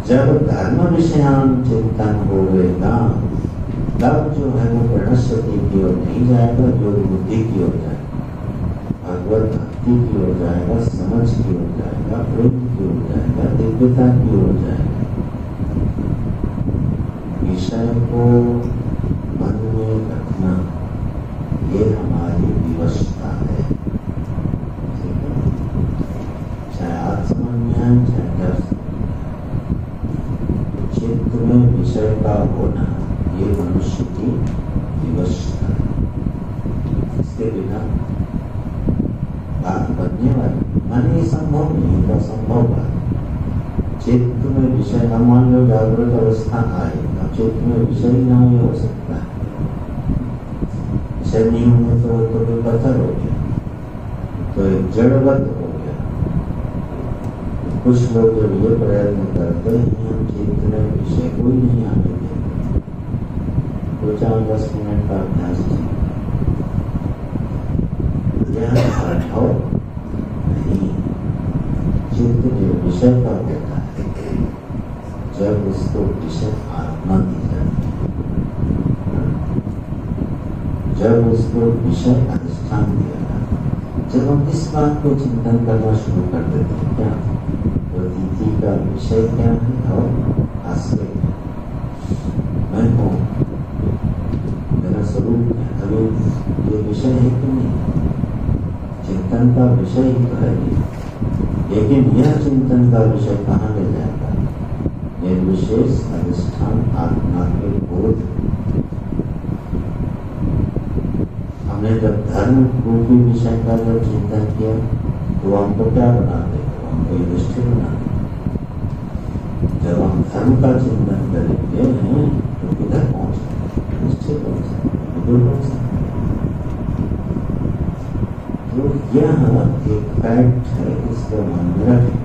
जब धर्म विषयान चिंतन होगा, तब जो है वो प्रणश्यति की ओर नहीं जाएगा, योग बुद्धि की ओर जाएगा, भगवत भक्ति की ओर जाएगा, समझ की ओर जाएगा, प्रेम की ओर जाएगा, दिव्यता की ओर जाएगा। विषय को मन में रखना, ये हमारी विवशता है। ठीक है, चाहे आत्मज्ञान चाहे दर्शन, चित्त में विषय का होना, ये मनुष्य की विवशता है। इसके बिना बात बनने वाली, मन ये संभव नहीं है, असंभव बात। चित्त में विषय न, मान लो जागृत अवस्था आए, चित्त में विषय न हो सकता है। विषय नहीं होने तो कोई पत्थर हो गया, तो एक जड़वत हो गया। कुछ लोग जब ये प्रयत्न करते हैं हम चित्त में विषय कोई नहीं आने देते, तो 4-10 मिनट का अभ्यास अनुभव नहीं। चित्त जो विषय का होता है, जब उसको विषय आत्मा दी जाती है, जब उसको विषय अधिष्ठान दिया जाता है, जब हम इस बात को चिंतन करना शुरू कर देते हैं, क्या प्रतीति का विषय क्या है और आश्रय क्या है? मैं हूँ, मेरा स्वरूप है। अभी ये विषय है कि नहीं? चिंतन का विषय ही तो है, लेकिन यह चिंतन का विषय कहाँ ले जाएगा? निर्विशेष अधिष्ठान आत्मा के बोध। हमने जब धर्म रूपी विषय का जब चिंतन किया तो हमको क्या बना दे? हमको युधिष्ठिर बना दे। जब हम धर्म का चिंतन करेंगे तो किधर पहुंचे? युधिष्ठिर पहुंचे, विदुर पहुंचे। तो यह एक फैक्ट है, इसको मन में रखना।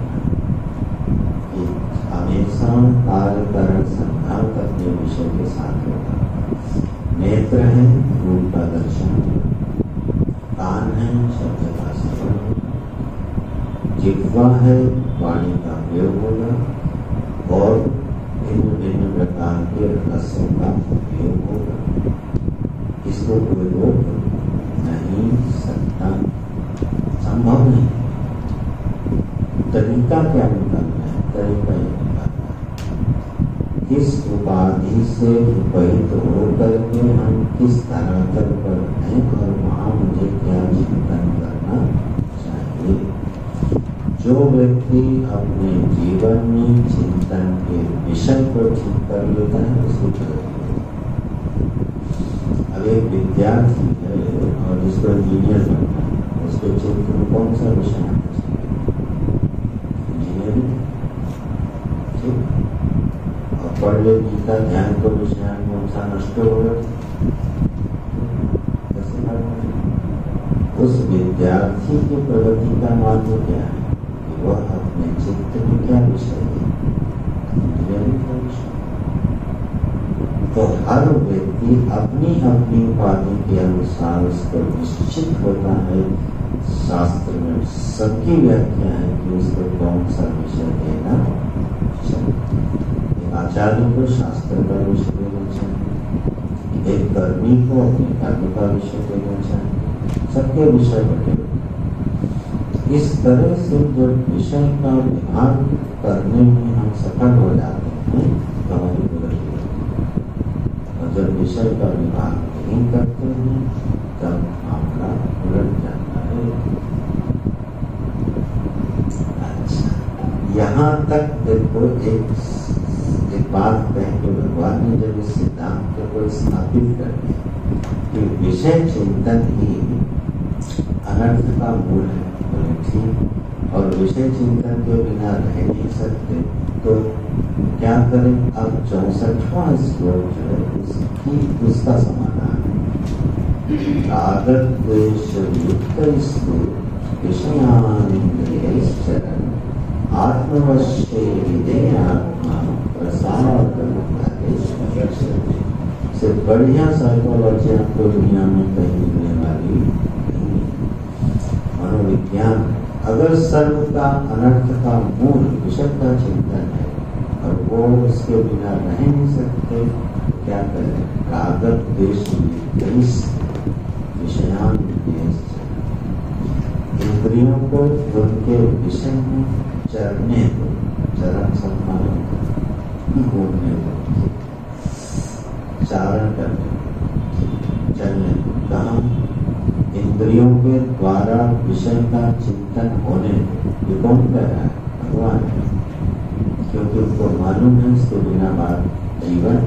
हमेशा कार्यकरण संघात अपने विषय के साथ होगा। नेत्र है रूप का दर्शन, कान है शब्द का श्रवण, जिह्वा है वाणी का प्रयोग होगा और भिन्न भिन्न प्रकार के रसों का उपयोग होगा। इसको कोई रोक नहीं सकता, संभव नहीं। तरीका क्या निकालना है? तरीका ये निकालना है किस उपाधि से उपहित होकर के हम किस धरातल पर हैं और वहाँ मुझे क्या चिंतन करना चाहिए। जो व्यक्ति अपने जीवन में चिंतन के विषय को ठीक कर लेता है उसको प्रगति होती है। अब एक विद्यार्थी है और जिसको इंजीनियर बनना है, उसके चित्र में कौन सा विषय आना चाहिए? इंजीनियरिंग। ठीक। और पढ़ ले गीता ध्यान को विषय कौन सा नष्ट होगा? उस विद्यार्थी की प्रगति का मार्ग क्या है? वह अपने चित्त में क्या विषय है? इंजीनियरिंग का विषय। तो हर व्यक्ति अपनी अपनी उपाधि के अनुसार उसको निश्चित होता है। शास्त्र में सबकी व्याख्या है कि उसको कौन सा विषय देना चाहिए। एक आचार्य को शास्त्र का विषय देना चाहिए, एक कर्मी को अपने कर्म का विषय देना चाहिए। सबके विषय बटे। इस तरह से जब विषय का विभाग करने में हम सफल हो जाते हैं तो हमारी प्रगति होती है, और जब विषय का विभाग नहीं करते हैं तब मामला उलट जाता है। अच्छा, यहाँ तक देखो एक बात कह के भगवान ने जब इस सिद्धांत को स्थापित कर दिया कि विषय चिंतन ही अनर्थ का मूल है, ठीक, और विषय चिंतन के बिना रह नहीं सकते, तो क्या करें? अब 64वां श्लोक जो है उसका समाधान है। रागत द्वेष युक्त विषयानिंद्रियैश्चरन् आत्मवश्ये आत्मा प्रसाद से बढ़िया साइकोलॉजी आपको दुनिया में कहीं मिलने वाली नहीं। मनोविज्ञान अगर सर्व का अनर्थ का मूल विषय का चिंतन है और वो उसके बिना रह नहीं सकते, क्या करें? रागत द्वेष विषयान इंद्रियों को उनके विषय में चरने दो, चरण सम्मान घूमने दो, चारण करने दो, चलने दो। कहाँ? इंद्रियों के द्वारा विषय का चिंतन होने दो। ये कौन कह रहा है? भगवान। क्योंकि उनको मालूम है इसके बिना बात जीवन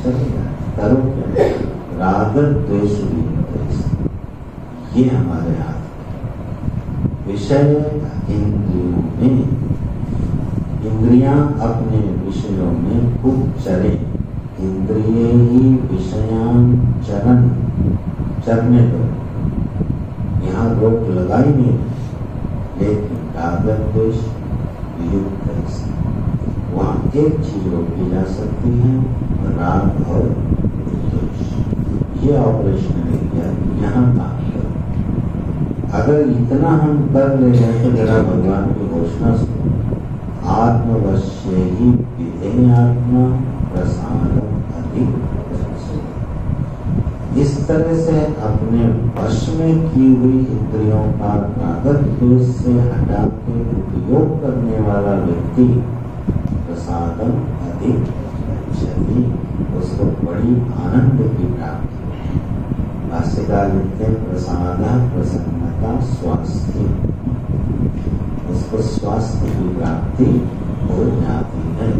चलेगा। करो क्या? रागत द्वेष ये हमारे हाथ में। विषय इंद्रियों में, इंद्रियां अपने विषयों में खूब चले। इंद्रिय ही विषयान चरण, चरने दो, यहाँ रोक लगाई नहीं। लेकिन रागत द्वेष युक्त है, वहाँ एक चीज रोकी जा सकती है, राग और द्वेष। ये ऑपरेशनल एरिया यहाँ काम करो। अगर इतना हम कर ले जाए तो जरा भगवान की घोषणा सुनो। आत्मवश्य ही विधेयात्मा प्रसाद अधिक। इस तरह से अपने वश में की हुई इंद्रियों का रागत द्वेष से हटा के उपयोग करने वाला व्यक्ति प्रसादम अधिक गच्छति, उसको बड़ी आनंद की प्राप्ति। भाष्यकार लिखते हैं प्रसाद प्रसन्नता स्वास्थ्य, उसको स्वास्थ्य की प्राप्ति हो जाती है।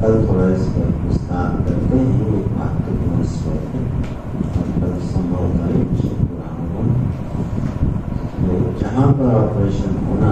कल थोड़ा इस पर विस्तार करते हैं। एक महत्वपूर्ण श्लोक है और कल संभव है जहाँ पर ऑपरेशन होना